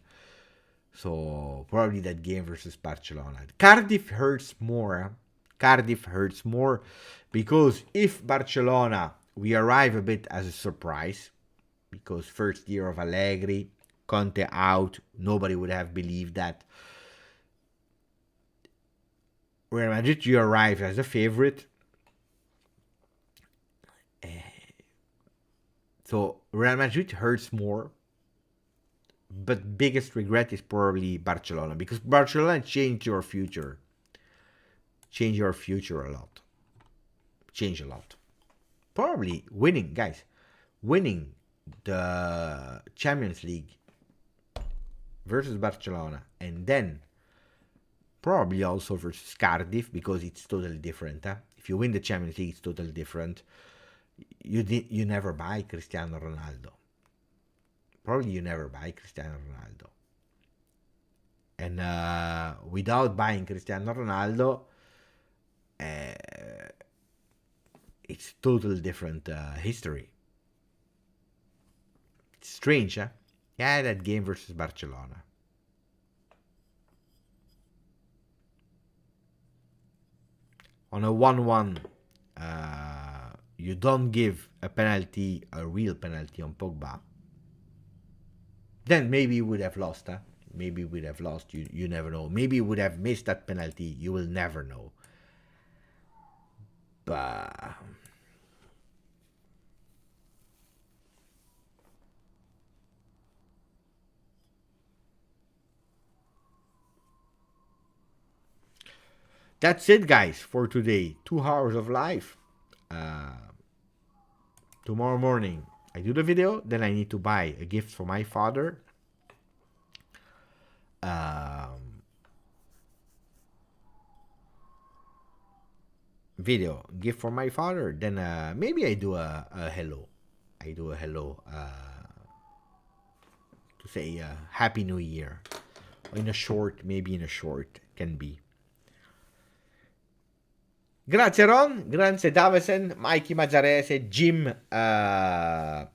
So probably that game versus Barcelona. Cardiff hurts more. Because if Barcelona, we arrive a bit as a surprise, because first year of Allegri, Conte out, nobody would have believed that. Real Madrid, you arrive as a favorite. So Real Madrid hurts more, but biggest regret is probably Barcelona, because Barcelona changed your future. Change your future a lot. Change a lot. Probably winning, guys. Winning the Champions League versus Barcelona, and then probably also versus Cardiff, because it's totally different. If you win the Champions League, it's totally different. You never buy Cristiano Ronaldo. Probably you never buy Cristiano Ronaldo. And without buying Cristiano Ronaldo, it's totally different history. It's strange, huh? Yeah, that game versus Barcelona. On a 1-1, you don't give a penalty, a real penalty on Pogba, then maybe you would have lost, huh? Maybe we would have lost, you never know. Maybe you would have missed that penalty, you will never know. But that's it, guys, for today. 2 hours of live. Tomorrow morning I do the video, then I need to buy a gift for my father. Video gift for my father, then maybe I do a hello. I do a hello to say Happy New Year. In a short, maybe in a short, can be. Grazie Ron, grazie Davesen, Mikey Mazzarese, Jim,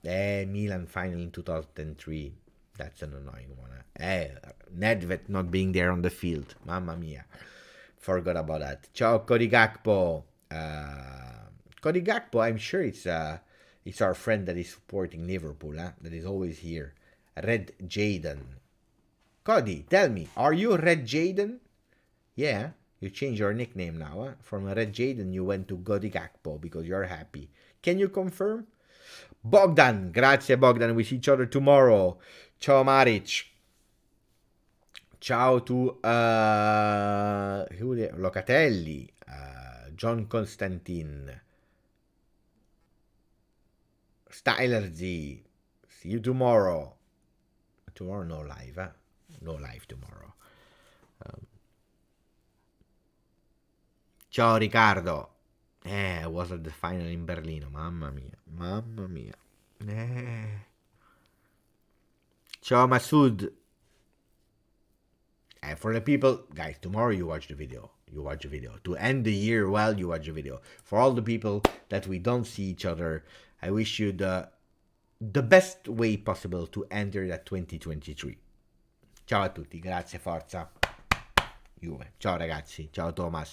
Milan final in 2003. That's an annoying one. Nedved not being there on the field. Mamma mia. Forgot about that. Ciao Cody Gakpo. Cody Gakpo, I'm sure it's our friend that is supporting Liverpool, that is always here. Red Jaden. Cody, tell me, are you Red Jaden? Yeah. You changed your nickname now, huh? From Red Jaden, you went to Godi Gakpo because you're happy. Can you confirm? Bogdan, grazie Bogdan. We see each other tomorrow. Ciao Maric. Ciao to Locatelli, John Constantine, Styler Z. See you tomorrow. Tomorrow no live, huh? No live tomorrow. Ciao Riccardo. I was at the final in Berlino. Mamma mia. Mamma mia. Ciao Masood. For the people, guys, tomorrow you watch the video. You watch the video. To end the year well, you watch the video. For all the people that we don't see each other, I wish you the best way possible to enter that 2023. Ciao a tutti. Grazie, forza. Juve. Ciao ragazzi. Ciao Thomas.